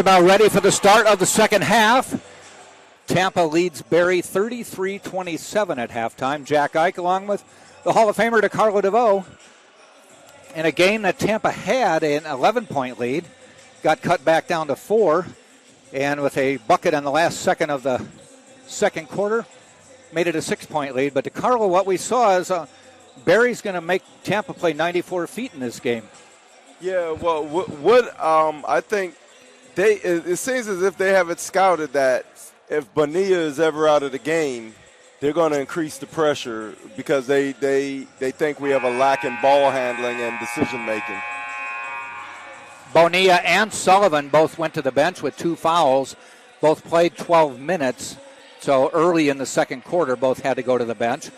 about ready for the start of the second half. Tampa leads Barry 33-27 at halftime. Jack Ike along with the Hall of Famer DeCarlo DeVoe. In a game that Tampa had an 11-point lead, got cut back down to 4, and with a bucket on the last second of the second quarter, made it a 6-point lead. But DeCarlo, what we saw is Barry's going to make Tampa play 94 feet in this game. Yeah, well, I think it seems as if they have it scouted that if Bonilla is ever out of the game, they're going to increase the pressure because they think we have a lack in ball handling and decision-making. Bonilla and Sullivan both went to the bench with 2 fouls. Both played 12 minutes, so early in the second quarter, both had to go to the bench.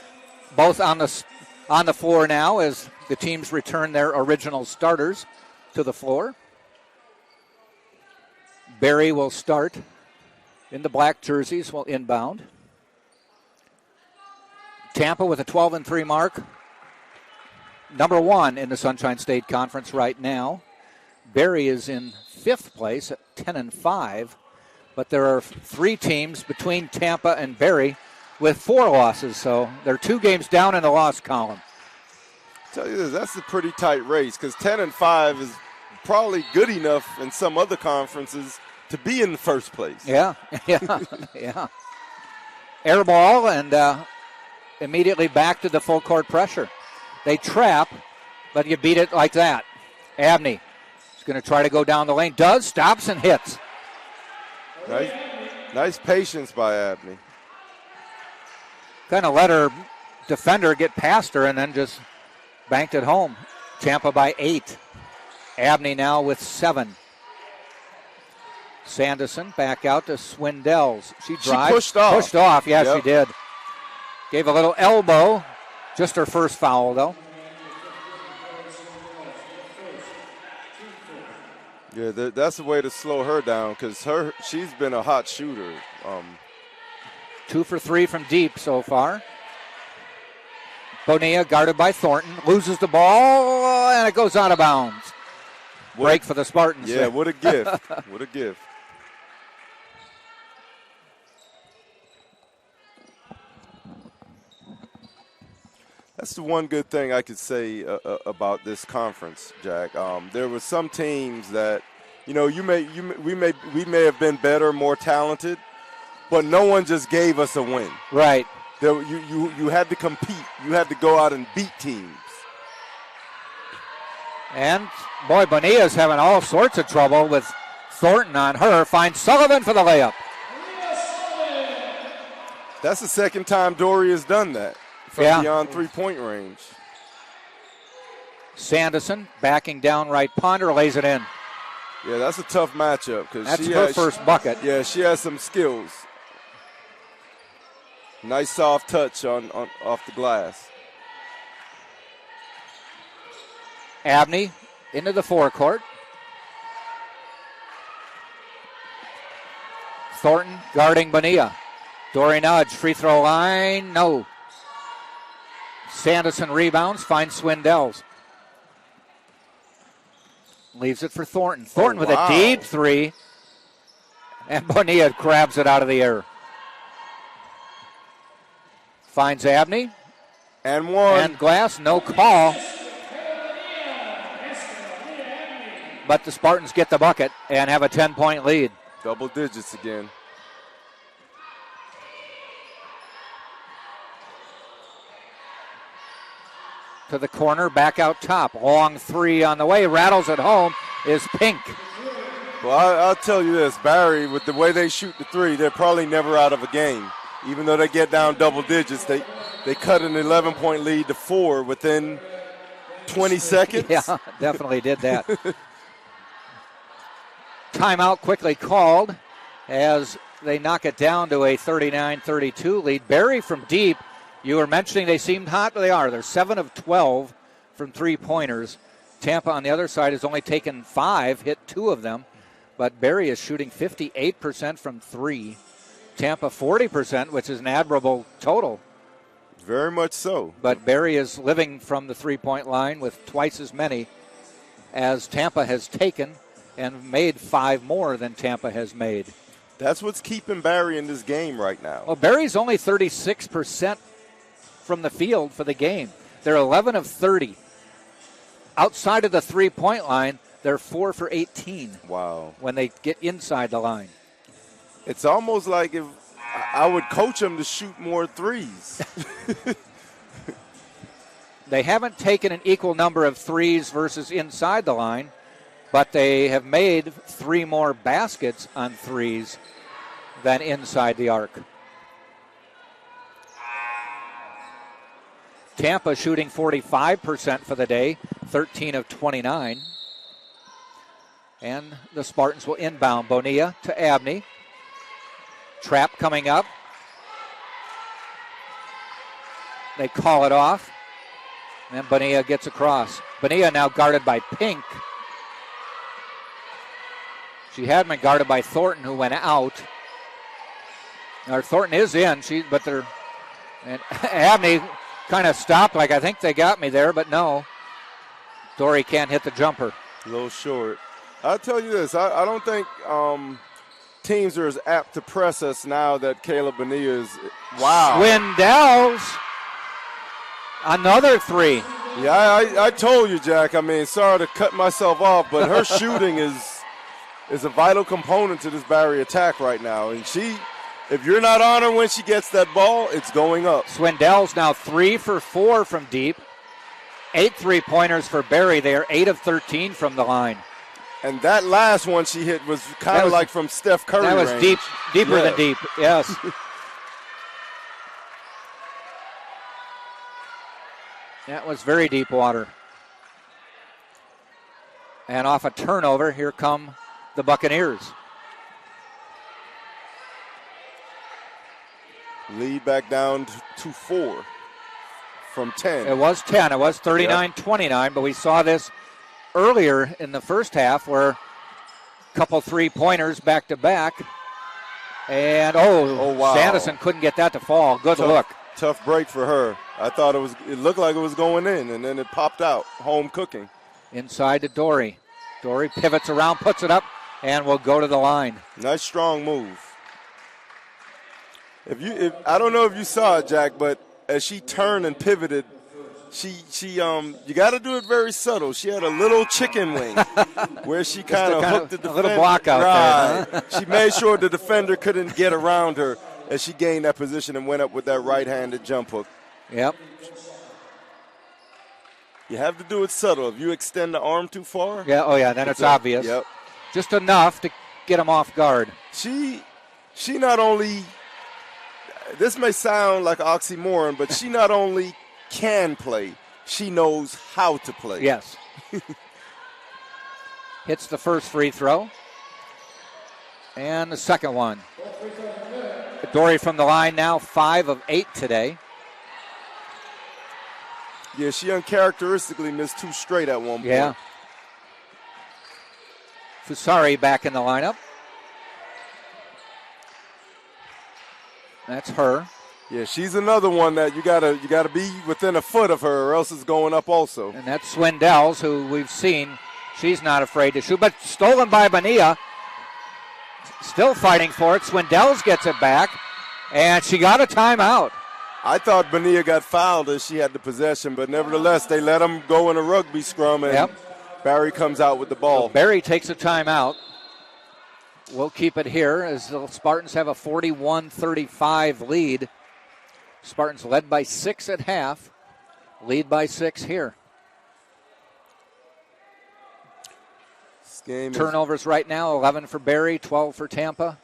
Both on the floor now as the teams return their original starters to the floor. Barry will start in the black jerseys, will inbound. Tampa with a 12-3 mark. Number 1 in the Sunshine State Conference right now. Barry is in 5th place at 10-5. But there are 3 teams between Tampa and Barry with 4 losses. So they're 2 games down in the loss column. Tell you this, that's a pretty tight race because 10-5 is probably good enough in some other conferences to be in the first place. Yeah. Air ball and immediately back to the full court pressure. They trap, but you beat it like that. Abney is going to try to go down the lane. Does, stops, and hits. Nice patience by Abney. Kind of let her defender get past her and then just banked it home. Tampa by 8. Abney now with 7. Sanderson back out to Swindells. She drives. She pushed off. Yeah, yep. She did. Gave a little elbow. Just her first foul, though. Yeah, that's a way to slow her down because she's been a hot shooter. 2 for 3 from deep so far. Bonilla guarded by Thornton. Loses the ball, and it goes out of bounds. Break for the Spartans. Yeah, what a gift. What a gift. That's the one good thing I could say about this conference, Jack. There were some teams that, we may have been better, more talented, but no one just gave us a win. Right. You had to compete. You had to go out and beat teams. And, boy, Bonilla's having all sorts of trouble with Thornton on her. Finds Sullivan for the layup. That's the second time Dory has done that from beyond 3-point range. Sanderson backing down right. Ponder lays it in. Yeah, that's a tough matchup. That's her first bucket. Yeah, she has some skills. Nice soft touch on off the glass. Abney into the forecourt. Thornton guarding Bonilla. Dory Nudge, free throw line, no. Sanderson rebounds, finds Swindells. Leaves it for Thornton. Thornton with a deep 3. And Bonilla grabs it out of the air. Finds Abney. And one. And glass, no call. But the Spartans get the bucket and have a 10-point lead. Double digits again. To the corner, back out top. Long 3 on the way. Rattles at home is Pink. Well, I'll tell you this. Barry, with the way they shoot the 3, they're probably never out of a game. Even though they get down double digits, they cut an 11-point lead to 4 within 20 seconds. Yeah, definitely did that. Timeout quickly called as they knock it down to a 39-32 lead. Barry from deep. You were mentioning they seemed hot, but they are. They're 7 of 12 from 3-pointers. Tampa on the other side has only taken 5, hit 2 of them. But Barry is shooting 58% from 3. Tampa 40%, which is an admirable total. Very much so. But Barry is living from the 3-point line with twice as many as Tampa has taken. and made 5 more than Tampa has made. That's what's keeping Barry in this game right now. Well, Barry's only 36% from the field for the game. They're 11 of 30. Outside of the three-point line, they're 4 for 18. Wow. When they get inside the line. It's almost like if I would coach them to shoot more threes. They haven't taken an equal number of threes versus inside the line, but they have made 3 more baskets on threes than inside the arc. Tampa shooting 45% for the day, 13 of 29. And the Spartans will inbound. Bonilla to Abney. Trap coming up. They call it off. And Bonilla gets across. Bonilla now guarded by Pink. She had been guarded by Thornton, who went out. Or Thornton is in, and Abney kind of stopped, like I think they got me there, but no. Dory can't hit the jumper. A little short. I'll tell you this, I don't think teams are as apt to press us now that Caleb Bonilla is. Wow. Swindells. Another 3. Yeah, I told you, Jack. I mean, sorry to cut myself off, but her shooting is a vital component to this Barry attack right now. And if you're not on her when she gets that ball, it's going up. Swindells now 3 for 4 from deep. 8 3-pointers for Barry. They are 8 of 13 from the line. And that last one she hit was kind of like from Steph Curry That was range. deeper than deep, yes. That was very deep water. And off a turnover, here come the Buccaneers. Lead back down to 4 from 10. It was 10. It was 39-29, but we saw this earlier in the first half where a couple three-pointers back-to-back. And, wow. Sanderson couldn't get that to fall. Good look. Tough break for her. I thought it looked like it was going in, and then it popped out. Home cooking. Inside to Dory. Dory pivots around, puts it up, and will go to the line. Nice strong move. I don't know if you saw it, Jack, but as she turned and pivoted, you got to do it very subtle. She had a little chicken wing where she kind of hooked the defender. A little block out there. Huh? She made sure the defender couldn't get around her as she gained that position and went up with that right-handed jump hook. Yep. You have to do it subtle. If you extend the arm too far. Yeah. Then it's obvious. Yep. Just enough to get him off guard. She not only. This may sound like an oxymoron, but she not only can play, she knows how to play. Yes. Hits the first free throw. And the second one. Dory from the line now, 5 of 8 today. Yeah, she uncharacteristically missed 2 straight at one point. Yeah. Fusari back in the lineup. That's her. Yeah, she's another one that you gotta be within a foot of her, or else it's going up also. And that's Swindells, who we've seen. She's not afraid to shoot, but stolen by Bonilla. Still fighting for it. Swindells gets it back, and she got a timeout. I thought Bonilla got fouled as she had the possession, but nevertheless, they let him go in a rugby scrum, and Barry comes out with the ball. So Barry takes a timeout. We'll keep it here as the Spartans have a 41-35 lead. Spartans led by 6 at half, lead by 6 here. Turnovers right now, 11 for Barry, 12 for Tampa.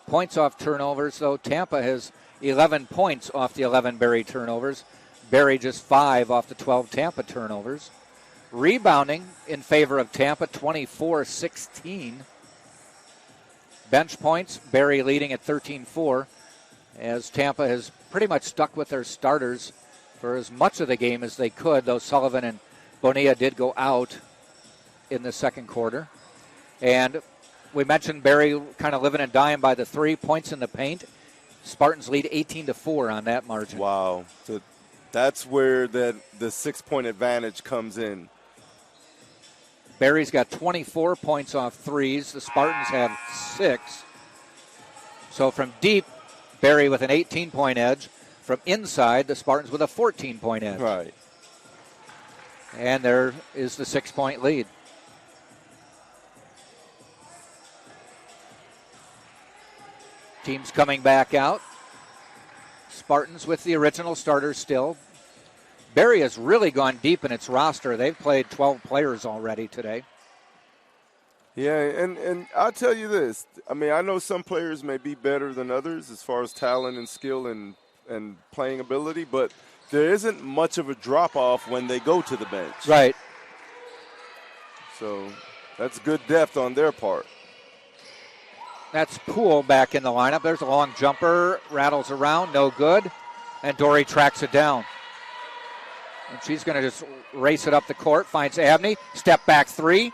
Points off turnovers, though Tampa has 11 points off the 11 Barry turnovers. Barry just 5 off the 12 Tampa turnovers. Rebounding in favor of Tampa, 24-16. Bench points, Barry leading at 13-4, as Tampa has pretty much stuck with their starters for as much of the game as they could, though Sullivan and Bonilla did go out in the second quarter. And we mentioned Barry kind of living and dying by the 3 points in the paint. Spartans lead 18-4 on that margin. Wow. So that's where the 6-point advantage comes in. Barry's got 24 points off threes. The Spartans have 6. So from deep, Barry with an 18-point edge. From inside, the Spartans with a 14-point edge. Right. And there is the 6-point lead. Teams coming back out. Spartans with the original starters still. Barry has really gone deep in its roster. They've played 12 players already today. Yeah, and I'll tell you this. I mean, I know some players may be better than others as far as talent and skill and playing ability, but there isn't much of a drop-off when they go to the bench. Right. So that's good depth on their part. That's Poole back in the lineup. There's a long jumper, rattles around, no good, and Dory tracks it down. And she's going to just race it up the court, finds Abney, step back three,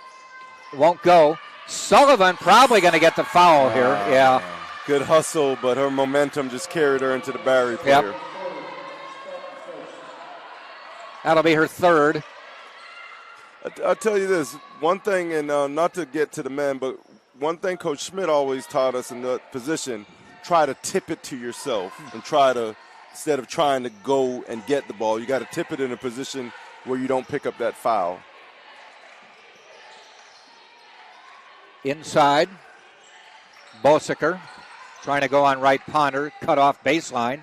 won't go. Sullivan probably going to get the foul here, yeah. Good hustle, but her momentum just carried her into the Barry player. Yep. That'll be her third. I'll tell you this, one thing, and not to get to the men, but one thing Coach Schmidt always taught us in that position, try to tip it to yourself and try to, instead of trying to go and get the ball, you got to tip it in a position where you don't pick up that foul. Inside, Bosiker trying to go on right Ponder, cut off baseline.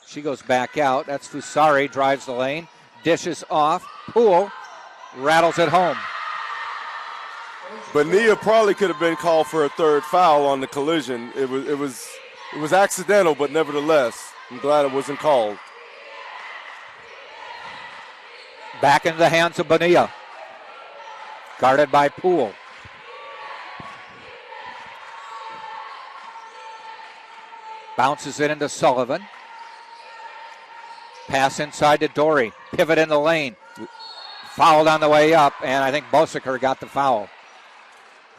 She goes back out. That's Fusari, drives the lane, dishes off. Poole rattles it home. But Nia probably could have been called for a third foul on the collision. It was accidental, but nevertheless, I'm glad it wasn't called. Back into the hands of Bonilla. Guarded by Poole. Bounces it into Sullivan. Pass inside to Dory. Pivot in the lane. Fouled on the way up, and I think Bosiker got the foul.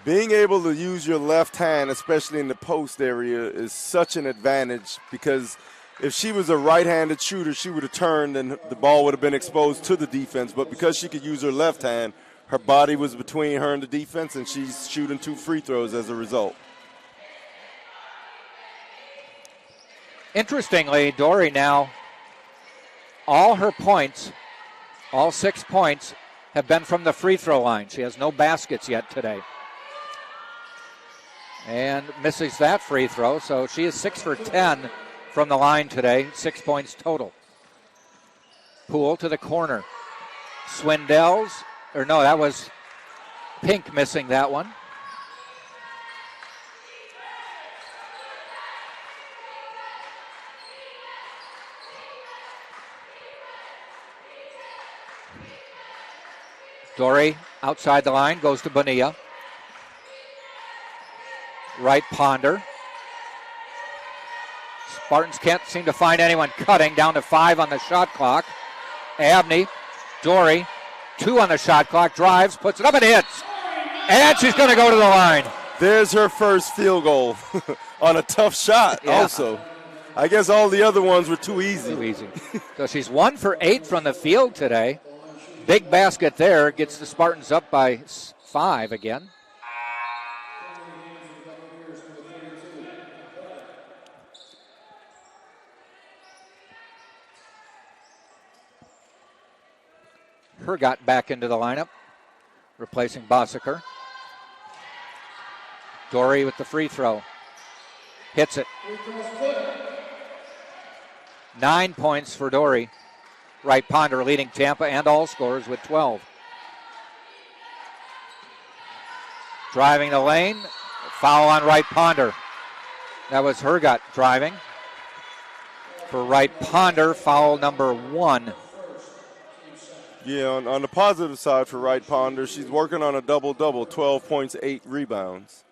Being able to use your left hand, especially in the post area, is such an advantage because if she was a right-handed shooter, she would have turned and the ball would have been exposed to the defense. But because she could use her left hand, her body was between her and the defense, and she's shooting 2 free throws as a result. Interestingly, Dory now, all her points, all 6 points, have been from the free throw line. She has no baskets yet today. And misses that free throw, so she is 6 for 10 from the line today, 6 points total. Poole to the corner. That was Pink missing that one. Dory outside the line, goes to Bonilla. Right Ponder. Spartans can't seem to find anyone cutting. Down to 5 on the shot clock. Abney, Dory, 2 on the shot clock. Drives, puts it up and hits. And she's going to go to the line. There's her first field goal on a tough shot also. I guess all the other ones were too easy. Too easy. So she's 1 for 8 from the field today. Big basket there. Gets the Spartans up by 5 again. Hergott back into the lineup, replacing Bosiker. Dory with the free throw. Hits it. 9 points for Dory. Right Ponder leading Tampa and all scorers with 12. Driving the lane. Foul on Right Ponder. That was Hergott driving. For Right Ponder, foul number 1. Yeah, on the positive side for Right Ponder, she's working on a double-double, 12 points, 8 rebounds.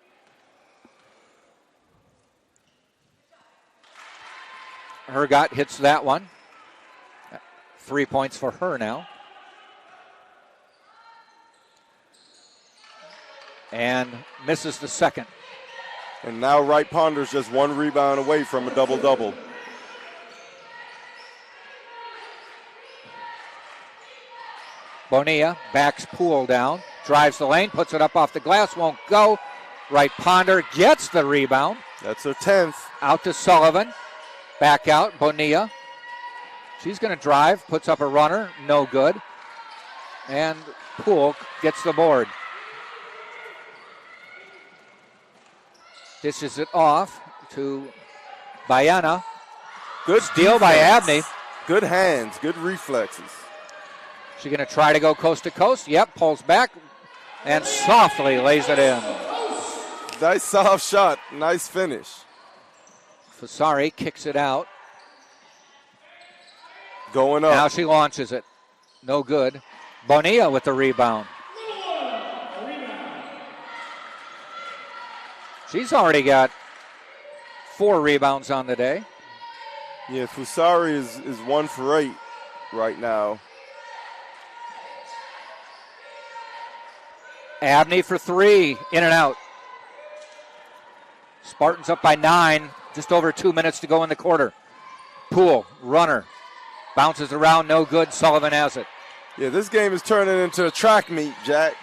Hergott hits that one. 3 points for her now. And misses the second. And now Right Ponder's just 1 rebound away from a double-double. Bonilla backs Poole down. drives the lane, puts it up off the glass, won't go. Right Ponder gets the rebound. That's her 10th. Out to Sullivan. Back out, Bonilla. She's going to drive, puts up a runner, no good. And Poole gets the board. Dishes it off to Bayana. Good steal by Abney. Good hands, good reflexes. She's going to try to go coast to coast. Yep, pulls back and softly lays it in. Nice soft shot, nice finish. Fasari kicks it out. Going up. Now she launches it. No good. Bonilla with the rebound. She's already got 4 rebounds on the day. Yeah, Fusari is 1 for 8 right now. Abney for 3, in and out. Spartans up by 9, just over 2 minutes to go in the quarter. Poole, runner, bounces around, no good. Sullivan has it. Yeah, this game is turning into a track meet, Jack.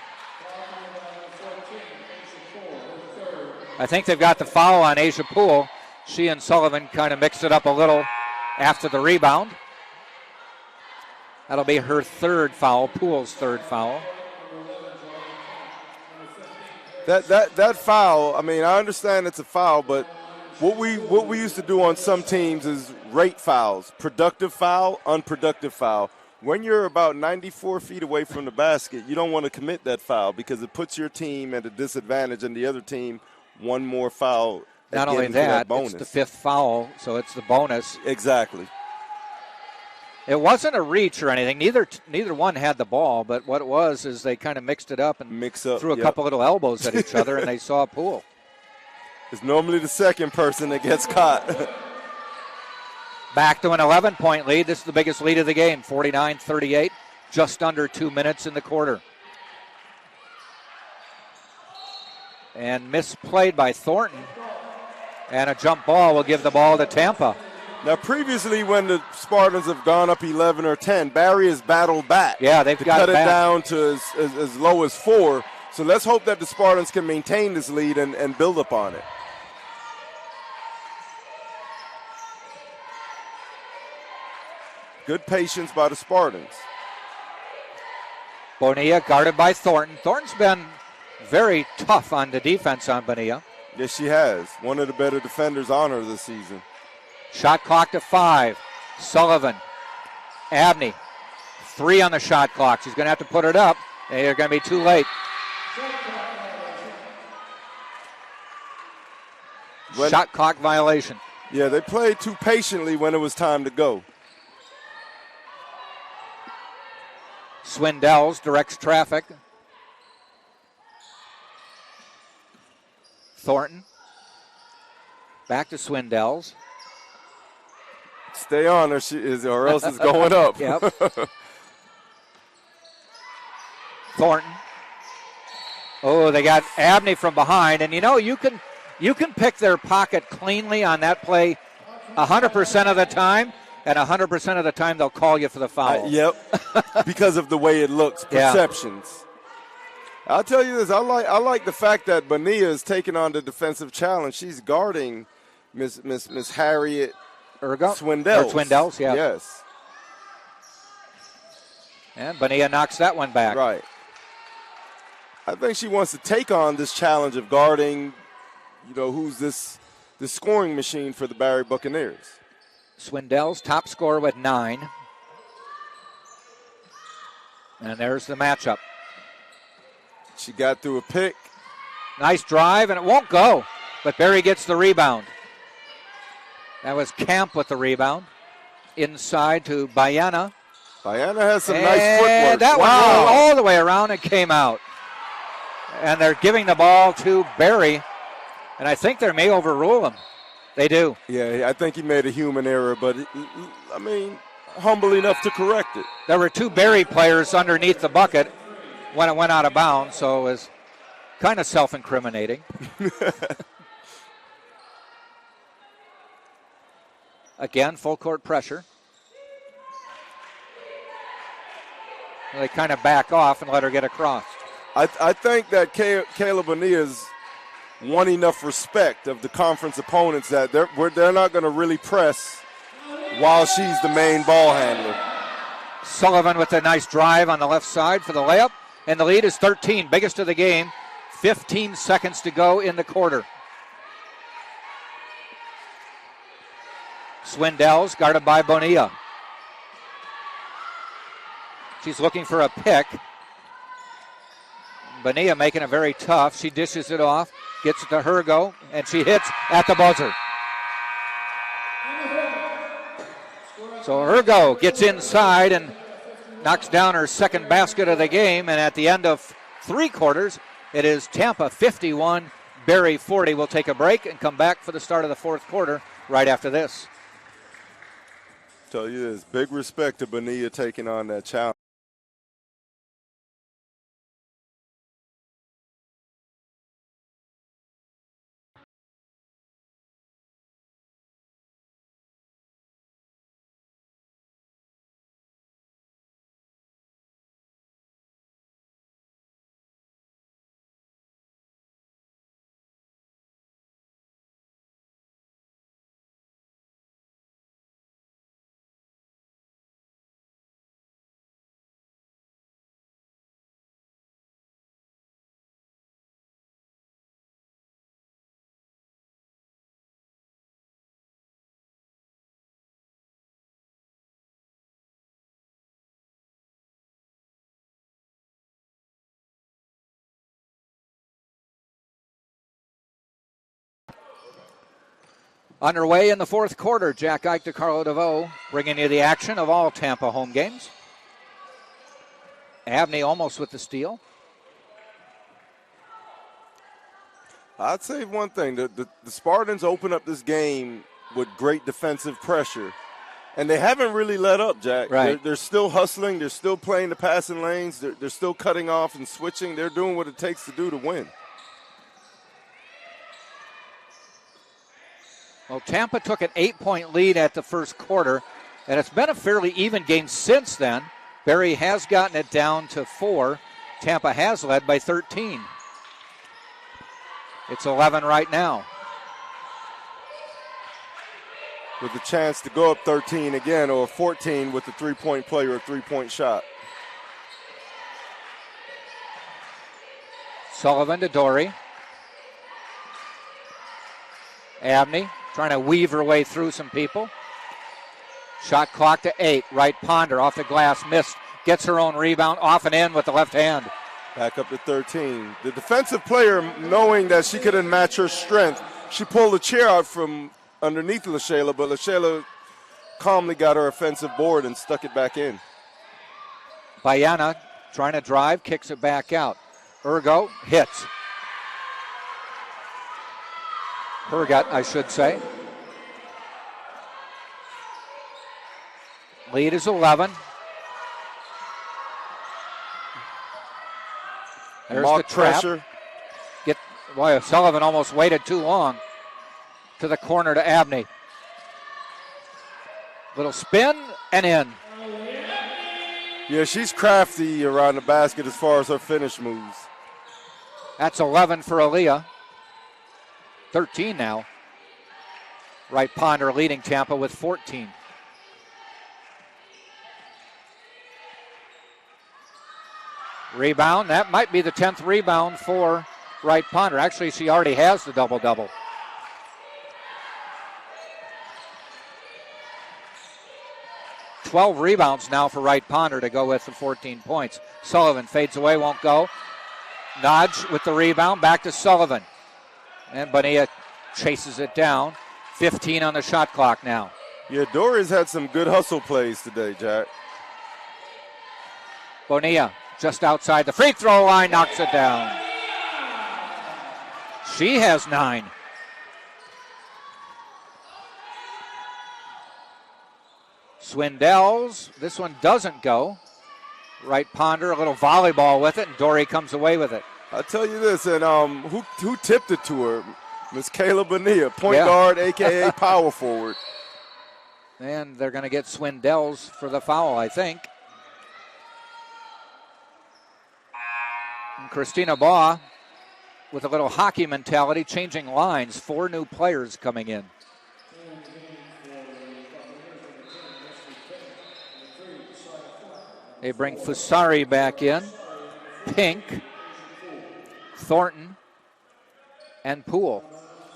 I think they've got the foul on Asia Poole. She and Sullivan kind of mixed it up a little after the rebound. That'll be her 3rd foul, Poole's 3rd foul. That foul, I mean, I understand it's a foul, but what we used to do on some teams is rate fouls. Productive foul, unproductive foul. When you're about 94 feet away from the basket, you don't want to commit that foul because it puts your team at a disadvantage and the other team one more foul. Not only that, it's the 5th foul, so it's the bonus. Exactly. It wasn't a reach or anything. Neither one had the ball, but what it was is they kind of mixed it up and threw a couple little elbows at each other, and they saw Poole. It's normally the second person that gets caught. Back to an 11-point lead. This is the biggest lead of the game, 49-38, just under 2 minutes in the quarter. And misplayed by Thornton. And a jump ball will give the ball to Tampa. Now, previously, when the Spartans have gone up 11 or 10, Barry has battled back. Yeah, they've got cut it back down to as low as 4. So let's hope that the Spartans can maintain this lead and build upon it. Good patience by the Spartans. Bonilla guarded by Thornton. Thornton's been very tough on the defense on Bonilla. Yes, she has. One of the better defenders on her this season. Shot clock to 5. Sullivan. Abney. 3 on the shot clock. She's going to have to put it up. They're going to be too late. Shot clock violation. Yeah, they played too patiently when it was time to go. Swindells directs traffic. Thornton. Back to Swindells. Stay on or else it's going up. Yep. Thornton. Oh, they got Abney from behind. And, you can pick their pocket cleanly on that play 100% of the time. And 100% of the time, they'll call you for the foul. Yep, because of the way it looks, perceptions. Yeah. I'll tell you this, I like the fact that Bonilla is taking on the defensive challenge. She's guarding Miss Harriet Swindells. Swindells, yeah. Yes. And Bonilla knocks that one back. Right. I think she wants to take on this challenge of guarding, who's this scoring machine for the Barry Buccaneers. Swindells, top scorer with 9. And there's the matchup. She got through a pick. Nice drive, and it won't go. But Barry gets the rebound. That was Camp with the rebound. Inside to Bayana. Bayana has some nice footwork. That one rolled all the way around and came out. And they're giving the ball to Barry. And I think they may overrule him. They do. Yeah, I think he made a human error, but, humble enough to correct it. There were 2 Barry players underneath the bucket when it went out of bounds, so it was kind of self-incriminating. Again, full court pressure. They kind of back off and let her get across. I think that Kayla Bonilla's won enough respect of the conference opponents that they're not going to really press while she's the main ball handler. Sullivan with a nice drive on the left side for the layup, and the lead is 13, biggest of the game. 15 seconds to go in the quarter. Swindells guarded by Bonilla. She's looking for a pick. Bonilla making it very tough. She dishes it off, gets it to Hergo, and she hits at the buzzer. So Hergo gets inside and knocks down her second basket of the game, and at the end of 3 quarters, it is Tampa 51, Berry 40. We'll take a break and come back for the start of the 4th quarter right after this. Tell you this, big respect to Bonilla taking on that challenge. Underway in the 4th quarter, Jack Ike to Carlo DeVoe, bringing you the action of all Tampa home games. Abney almost with the steal. I'd say one thing, the Spartans open up this game with great defensive pressure, and they haven't really let up, Jack. Right. They're still hustling. They're still playing the passing lanes. They're still cutting off and switching. They're doing what it takes to do to win. Well, Tampa took an 8-point lead at the 1st quarter, and it's been a fairly even game since then. Berry has gotten it down to 4. Tampa has led by 13. It's 11 right now. With a chance to go up 13 again, or 14 with a 3-point play or a 3-point shot. Sullivan to Dory. Abney trying to weave her way through some people. Shot clock to 8. Right Ponder off the glass, missed. Gets her own rebound, off and in with the left hand. Back up to 13. The defensive player, knowing that she couldn't match her strength, she pulled a chair out from underneath LaShayla, but LaShayla calmly got her offensive board and stuck it back in. Bayana trying to drive, kicks it back out. Ergo hits. Hergut, I should say. Lead is 11. There's Mock the trap. pressure. Boy, Sullivan almost waited too long. To the corner to Abney. Little spin and in. Yeah, she's crafty around the basket as far as her finish moves. That's 11 for Aaliyah. 13 now. Wright Ponder leading Tampa with 14. Rebound. That might be the 10th rebound for Wright Ponder. Actually, she already has the double-double. $12 rebounds now for Wright Ponder to go with the 14 points. Sullivan fades away, won't go. Nodge with the rebound, back to Sullivan. And Bonilla chases it down. 15 on the shot clock now. Yeah, Dory's had some good hustle plays today, Jack. Bonilla just outside the free throw line, knocks it down. She has 9. Swindells, this one doesn't go. Wright Ponder, a little volleyball with it, and Dory comes away with it. I'll tell you this, and who tipped it to her? Miss Kayla Bonilla, point guard, a.k.a. power forward. And they're going to get Swindells for the foul, I think. And Christina Baugh with a little hockey mentality, changing lines. 4 new players coming in. They bring Fusari back in, Pink, Thornton, and Poole.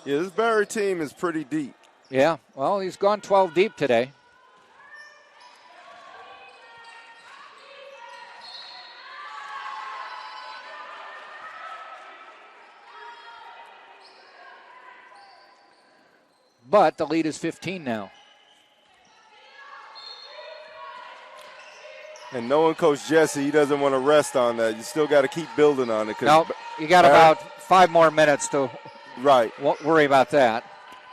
Yeah, this Barry team is pretty deep. Yeah, well, he's gone 12 deep today. But the lead is 15 now. And knowing Coach Jesse, he doesn't want to rest on that. You still got to keep building on it. Nope, you got about 5 more minutes to worry about that.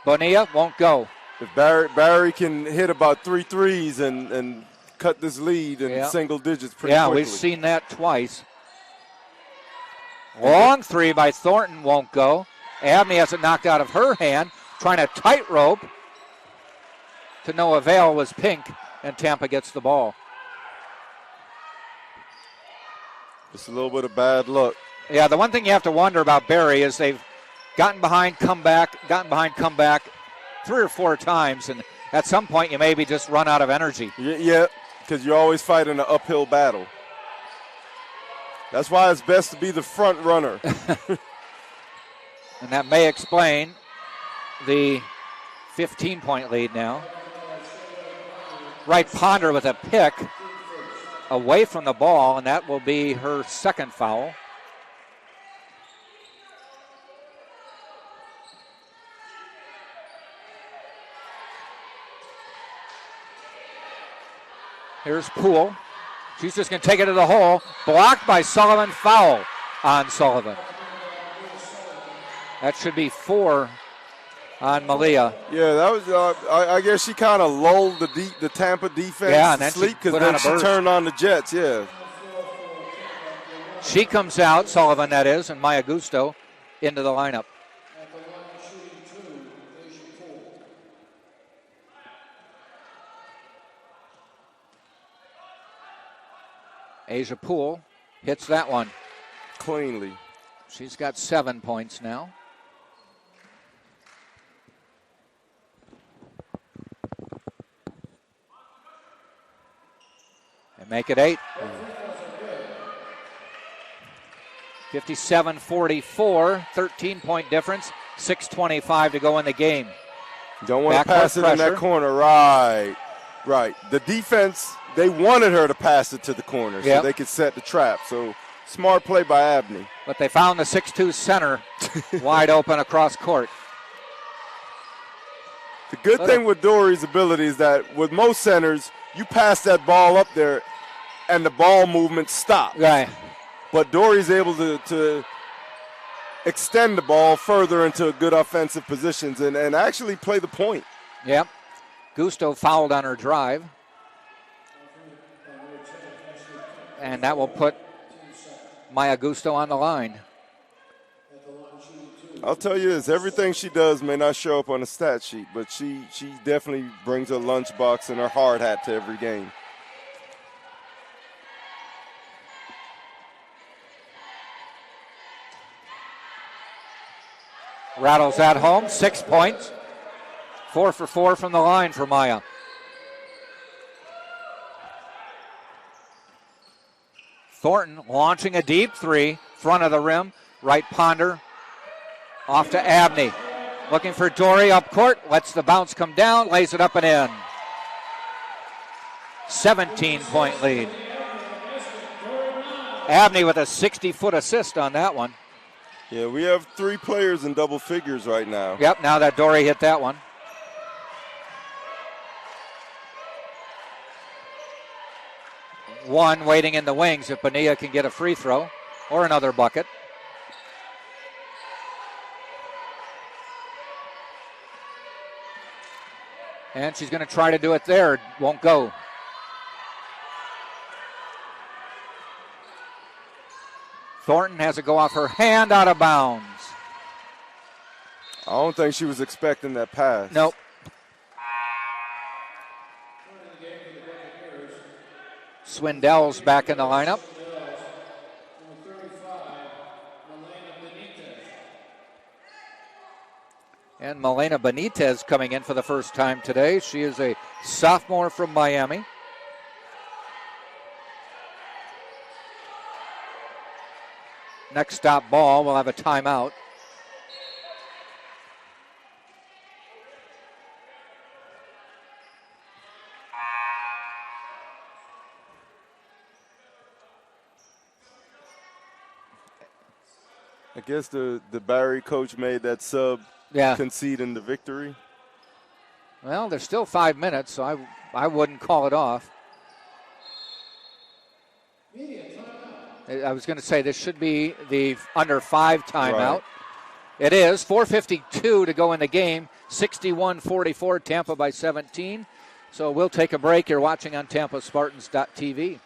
Bonilla won't go. If Barry can hit about 3 threes and cut this lead in single digits pretty quickly. Yeah, we've seen that twice. Long 3 by Thornton won't go. Abney has it knocked out of her hand, trying to tightrope. To no avail was Pink, and Tampa gets the ball. Just a little bit of bad luck. Yeah, the one thing you have to wonder about Barry is they've gotten behind, come back 3 or 4 times, and at some point you maybe just run out of energy. Yeah, because you're always fighting an uphill battle. That's why it's best to be the front runner. And that may explain the 15-point lead now. Wright Ponder with a pick away from the ball, and that will be her second foul. Here's Poole. She's just going to take it to the hole. Blocked by Sullivan. Foul on Sullivan. That should be 4 on Malia. Yeah, that was. I guess she kind of lulled the Tampa defense to sleep because then she turned on the Jets. Yeah. She comes out, Sullivan that is, and Maya Gusto into the lineup. Asia Poole hits that one cleanly. She's got 7 points now. And make it 8. 57-44, 13-point difference, 6:25 to go in the game. Don't want to pass it in that corner. Right. The defense, they wanted her to pass it to the corner so they could set the trap. So smart play by Abney. But they found the 6'2 center wide open across court. The good thing with Dory's ability is that with most centers, you pass that ball up there and the ball movement stops. Right. But Dory's able to extend the ball further into good offensive positions and actually play the point. Yep. Gusto fouled on her drive. And that will put Maya Gusto on the line. I'll tell you this, everything she does may not show up on the stat sheet, but she definitely brings her lunchbox and her hard hat to every game. Rattles at home, 6 points. 4 for 4 from the line for Maya. Thornton launching a deep 3, front of the rim. Wright Ponder off to Abney. Looking for Dory up court, lets the bounce come down, lays it up and in. 17-point lead. Abney with a 60-foot assist on that one. Yeah, we have 3 players in double figures right now. Yep, now that Dory hit that one. One waiting in the wings if Bonilla can get a free throw or another bucket. And she's going to try to do it there. Won't go. Thornton has it go off her hand, out of bounds. I don't think she was expecting that pass. Nope. Swindell's back in the lineup. And Milena Benitez coming in for the first time today. She is a sophomore from Miami. Next stop ball, we'll have a timeout. I guess the Barry coach made that sub conceding the victory. Well, there's still 5 minutes, so I wouldn't call it off. I was going to say this should be the under 5 timeout. Right. It is 4:52 to go in the game. 61-44, Tampa by 17. So we'll take a break. You're watching on TampaSpartans.tv.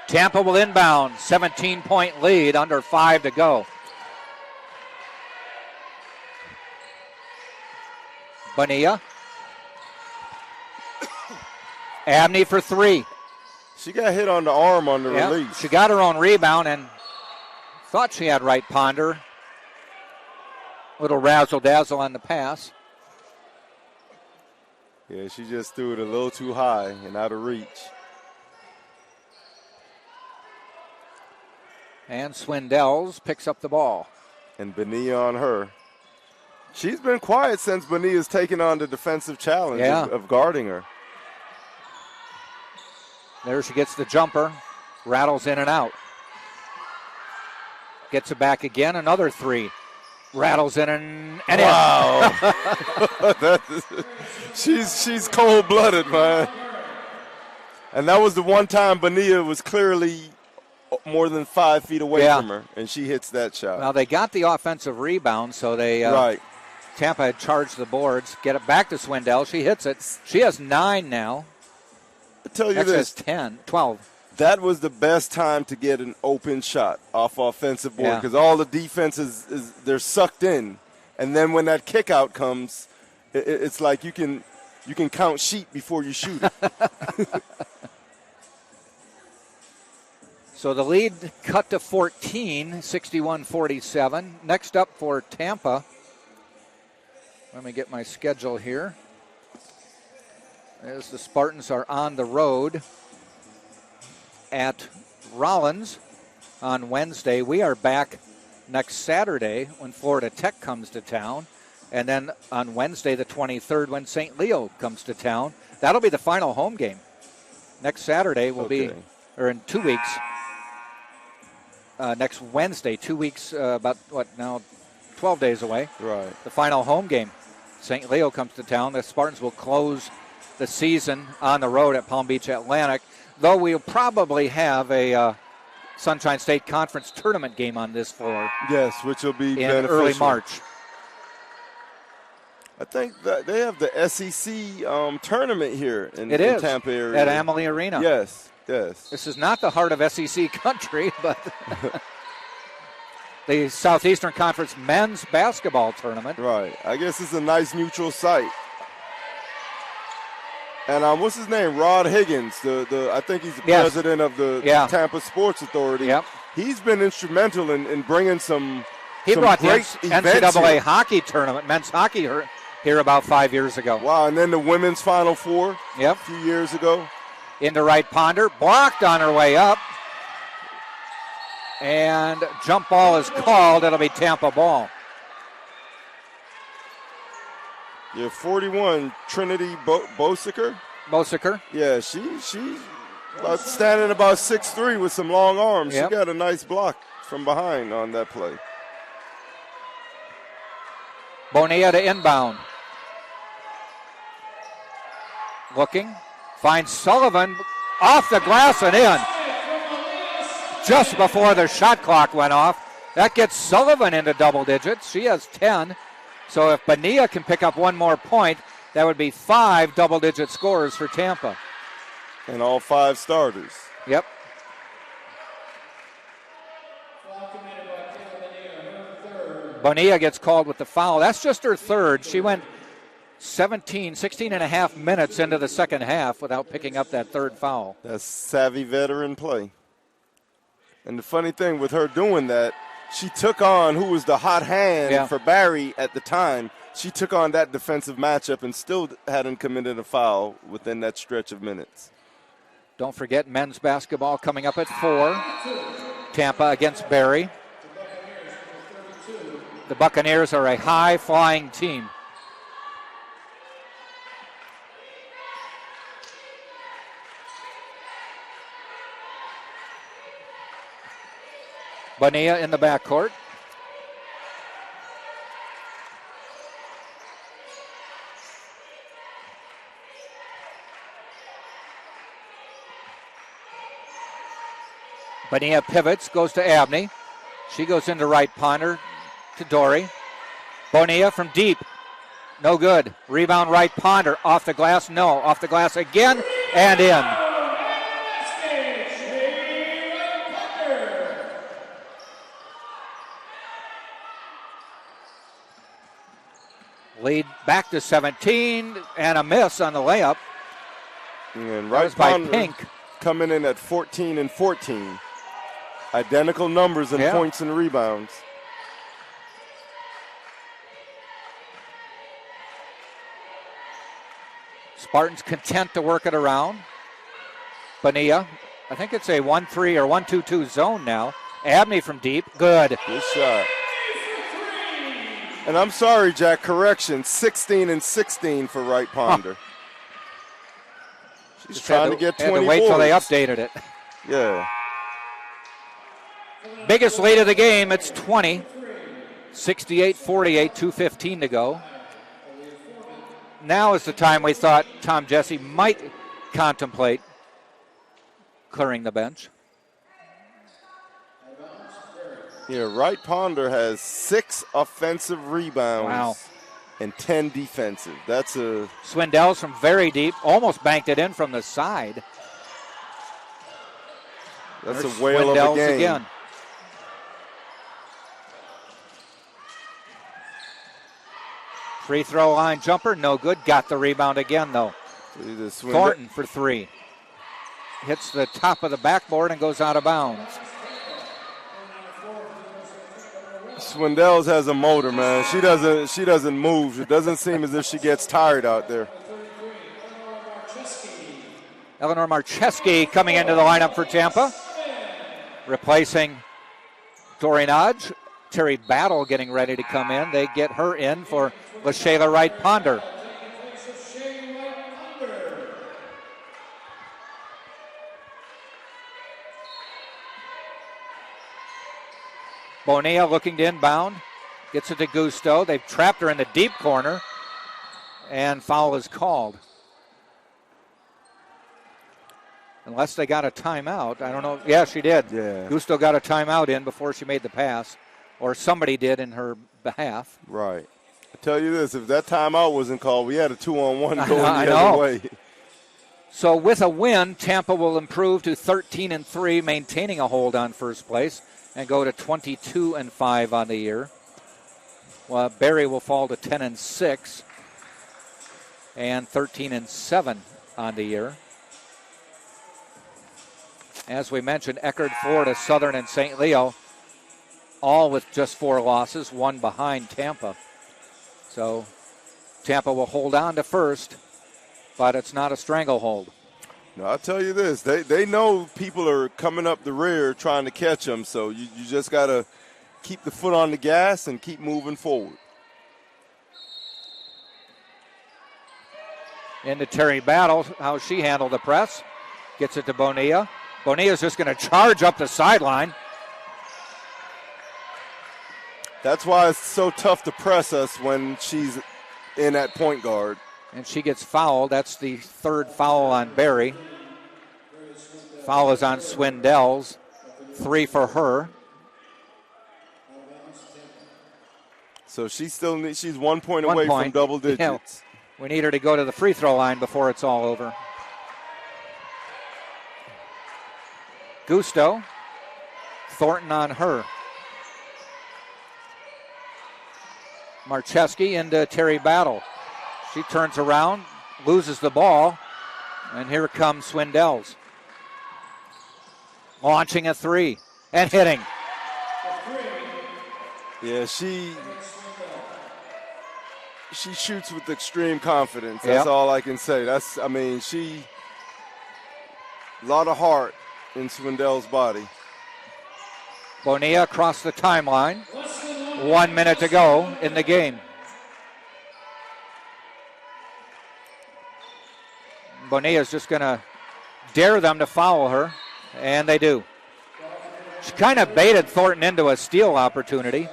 Tampa will inbound, 17-point lead, under 5 to go. Bonilla. Abney for 3. She got hit on the arm on the release. She got her own rebound and thought she had right ponder. Little razzle-dazzle on the pass. Yeah, she just threw it a little too high and out of reach. And Swindells picks up the ball. And Bonilla on her. She's been quiet since Bonilla's taken on the defensive challenge of guarding her. There she gets the jumper. Rattles in and out. Gets it back again. Another 3. Rattles in and wow. She's cold-blooded, man. And that was the one time Bonilla was clearly more than 5 feet away from her, and she hits that shot. Well, they got the offensive rebound, so they Tampa had charged the boards. Get it back to Swindell. She hits it. She has 9 now. I tell you this. 12. That was the best time to get an open shot off offensive board because all the defense they're sucked in, and then when that kick out comes, it's like you can count sheep before you shoot it. So the lead cut to 14, 61-47. Next up for Tampa, let me get my schedule here, as the Spartans are on the road at Rollins on Wednesday. We are back next Saturday when Florida Tech comes to town, and then on Wednesday the 23rd when St. Leo comes to town. That'll be the final home game. Next Saturday will be, or in 2 weeks, next Wednesday, 2 weeks, about 12 days away. Right. The final home game. St. Leo comes to town. The Spartans will close the season on the road at Palm Beach Atlantic, though we'll probably have a Sunshine State Conference tournament game on this floor. Yes, which will be in beneficial. Early March. I think that they have the SEC tournament here in Tampa area. At Amalie Arena. Yes. This is not the heart of SEC country, but the Southeastern Conference men's basketball tournament. Right. I guess it's a nice neutral site. And what's his name? Rod Higgins. I think he's the president of the Tampa Sports Authority. Yep. He's been instrumental in bringing some. He brought the great NCAA hockey tournament, men's hockey, here about 5 years ago. Wow! And then the women's Final Four. Yep. A few years ago. Into right ponder, blocked on her way up. And jump ball is called. It'll be Tampa ball. Yeah, 41, Trinity Bosiker. Bosiker. Yeah, she's standing about 6'3" with some long arms. Yep. She got a nice block from behind on that play. Bonilla to inbound. Looking. Finds Sullivan off the glass and in. Just before the shot clock went off. That gets Sullivan into double digits. She has 10. So if Bonilla can pick up one more point, that would be 5 double-digit scores for Tampa. And all 5 starters. Yep. Bonilla gets called with the foul. That's just her third. She went 16 and a half minutes into the second half without picking up that third foul. That's savvy veteran play. And the funny thing with her doing that, she took on who was the hot hand for Barry at the time. She took on that defensive matchup and still hadn't committed a foul within that stretch of minutes. Don't forget men's basketball coming up at 4. Tampa against Barry. The Buccaneers are a high-flying team. Bonilla in the backcourt. Bonilla pivots, goes to Abney. She goes into right Ponder to Dory. Bonilla from deep. No good. Rebound right Ponder. Off the glass, no. Off the glass again and in. Lead back to 17 and a miss on the layup. And right by Pink. Coming in at 14 and 14. Identical numbers in points and rebounds. Spartans content to work it around. Bonilla, I think it's a 1-3 or 1-2-2 zone now. Abney from deep, good. Good shot. And I'm sorry, Jack, correction, 16 and 16 for Wright Ponder. She's Just trying to get 20 had to wait boards. till they updated it. Yeah. Biggest lead of the game, it's 20. 68-48, 2:15 to go. Now is the time we thought Tom Jesse might contemplate clearing the bench. Yeah, Wright Ponder has 6 offensive rebounds and 10 defensive. That's a... Swindell's from very deep, almost banked it in from the side. That's There's a whale of a game. Again. Free throw line jumper, no good. Got the rebound again, though. Thornton for 3. Hits the top of the backboard and goes out of bounds. Swindells has a motor, man. She doesn't move. It doesn't seem as if she gets tired out there. Eleanor Marcheski coming into the lineup for Tampa. Replacing Dory Nodge. Terry Battle getting ready to come in. They get her in for LaShayla Wright Ponder. Bonilla looking to inbound. Gets it to Gusto. They've trapped her in the deep corner. And foul is called. Unless they got a timeout. I don't know. Yeah, she did. Yeah. Gusto got a timeout in before she made the pass. Or somebody did in her behalf. Right. I tell you this, if that timeout wasn't called, we had a 2-on-1 going the other way. So with a win, Tampa will improve to 13-3, maintaining a hold on first place, and go to 22-5 on the year. Well, Barry will fall to 10-6 and 13-7 on the year. As we mentioned, Eckerd, Florida, Southern, and St. Leo, all with just 4 losses, one behind Tampa. So Tampa will hold on to first, but it's not a stranglehold. No, I'll tell you this. They know people are coming up the rear trying to catch them, so you just got to keep the foot on the gas and keep moving forward. Into Terry Battle, how she handled the press. Gets it to Bonilla. Bonilla's just going to charge up the sideline. That's why it's so tough to press us when she's in at point guard. And she gets fouled. That's the third foul on Barry. Foul is on Swindells. 3 for her. So she's 1 point away from double digits. Yeah, we need her to go to the free throw line before it's all over. Gusto. Thornton on her. Marcheski into Terry Battle. She turns around, loses the ball, and here comes Swindells. Launching a 3 and hitting. Yeah, she shoots with extreme confidence. That's all I can say. A lot of heart in Swindells' body. Bonilla across the timeline. 1 minute to go in the game. Bonilla's just going to dare them to foul her, and they do. She kind of baited Thornton into a steal opportunity.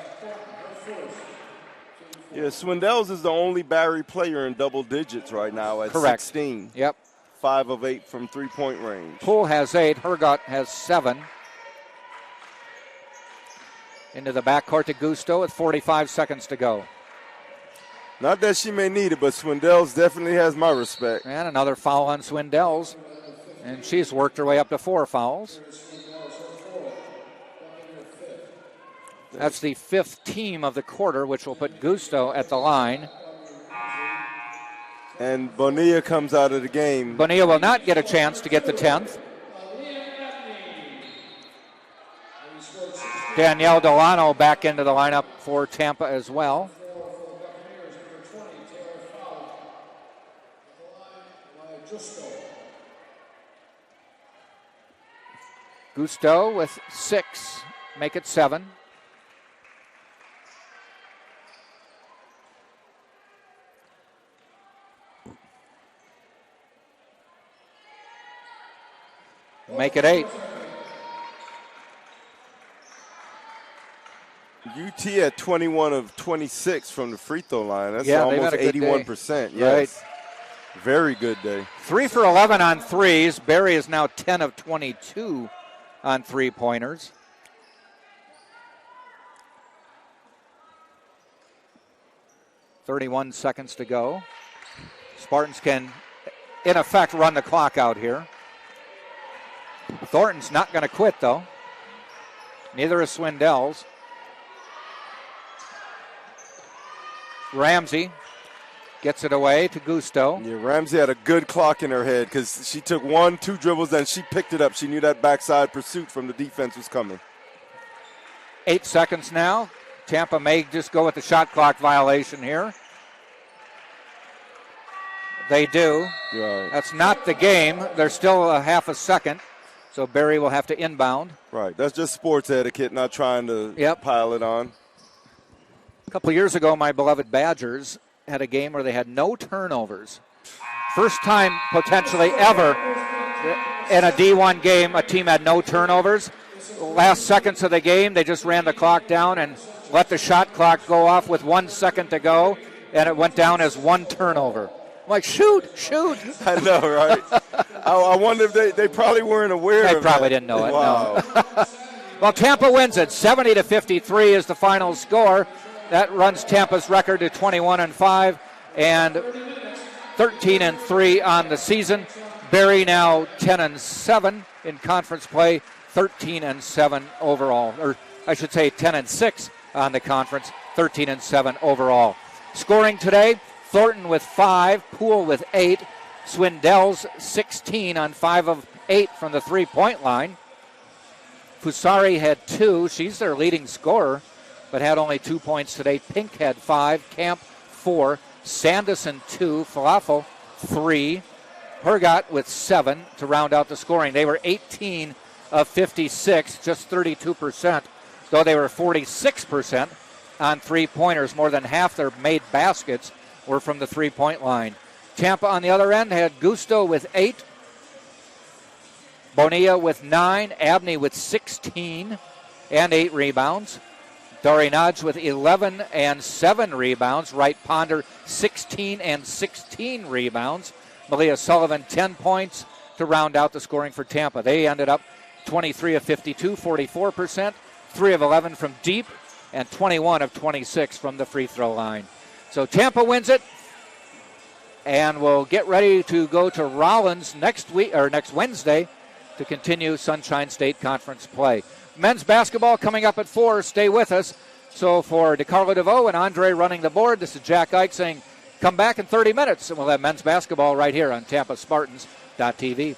Yeah, Swindells is the only Barry player in double digits right now at 16. Yep. 5 of 8 from three-point range. Poole has 8. Hergott has 7. Into the backcourt to Gusto with 45 seconds to go. Not that she may need it, but Swindells definitely has my respect. And another foul on Swindells. And she's worked her way up to 4 fouls. That's the 5th team of the quarter, which will put Gusto at the line. And Bonilla comes out of the game. Bonilla will not get a chance to get the 10th. Danielle Delano back into the lineup for Tampa as well. Gusto with 6, make it 7. Make it 8. UT at 21 of 26 from the free throw line. That's almost 81%. Yes. Right. Very good day. 3 for 11 on threes. Barry is now 10 of 22 on three-pointers. .31 seconds to go. Spartans can, in effect, run the clock out here. Thornton's not going to quit, though. Neither is Swindells. Ramsey gets it away to Gusto. Yeah, Ramsey had a good clock in her head because she took 1-2 dribbles, then she picked it up. She knew that backside pursuit from the defense was coming. 8 seconds now. Tampa may just go with the shot clock violation here. They do. Right. That's not the game. There's still a half a second, so Barry will have to inbound. Right. That's just sports etiquette, not trying to pile it on. A couple years ago, my beloved Badgers had a game where they had no turnovers. First time potentially ever in a D1 game a team had no turnovers. Last seconds of the game, they just ran the clock down and let the shot clock go off with 1 second to go, and it went down as 1 turnover. I'm like, shoot. I know, right? I wonder if they probably weren't aware of it. They probably didn't know it, wow. no. Well, Tampa wins it. 70-53 is the final score. That runs Tampa's record to 21-5 and 13-3 on the season. Barry now 10-7 in conference play, 13-7 overall, or I should say 10-6 on the conference, 13-7 overall. Scoring today: Thornton with 5, Poole with 8, Swindells 16 on 5 of 8 from the three-point line. Fusari had 2. She's their leading scorer, but had only 2 points today. Pink had 5, Camp 4, Sanderson 2, Falafel 3, Hergott with 7 to round out the scoring. They were 18 of 56, just 32%, though they were 46% on three-pointers. More than half their made baskets were from the three-point line. Tampa on the other end had Gusto with 8, Bonilla with 9, Abney with 16 and 8 rebounds. Dorinaj with 11 and 7 rebounds. Wright Ponder 16 and 16 rebounds. Malia Sullivan 10 points to round out the scoring for Tampa. They ended up 23 of 52, 44%, 3 of 11 from deep, and 21 of 26 from the free throw line. So Tampa wins it, and we'll get ready to go to Rollins next Wednesday to continue Sunshine State Conference play. Men's basketball coming up at 4. Stay with us. So for DeCarlo DeVoe and Andre running the board, this is Jack Ike saying come back in 30 minutes, and we'll have men's basketball right here on TampaSpartans.tv.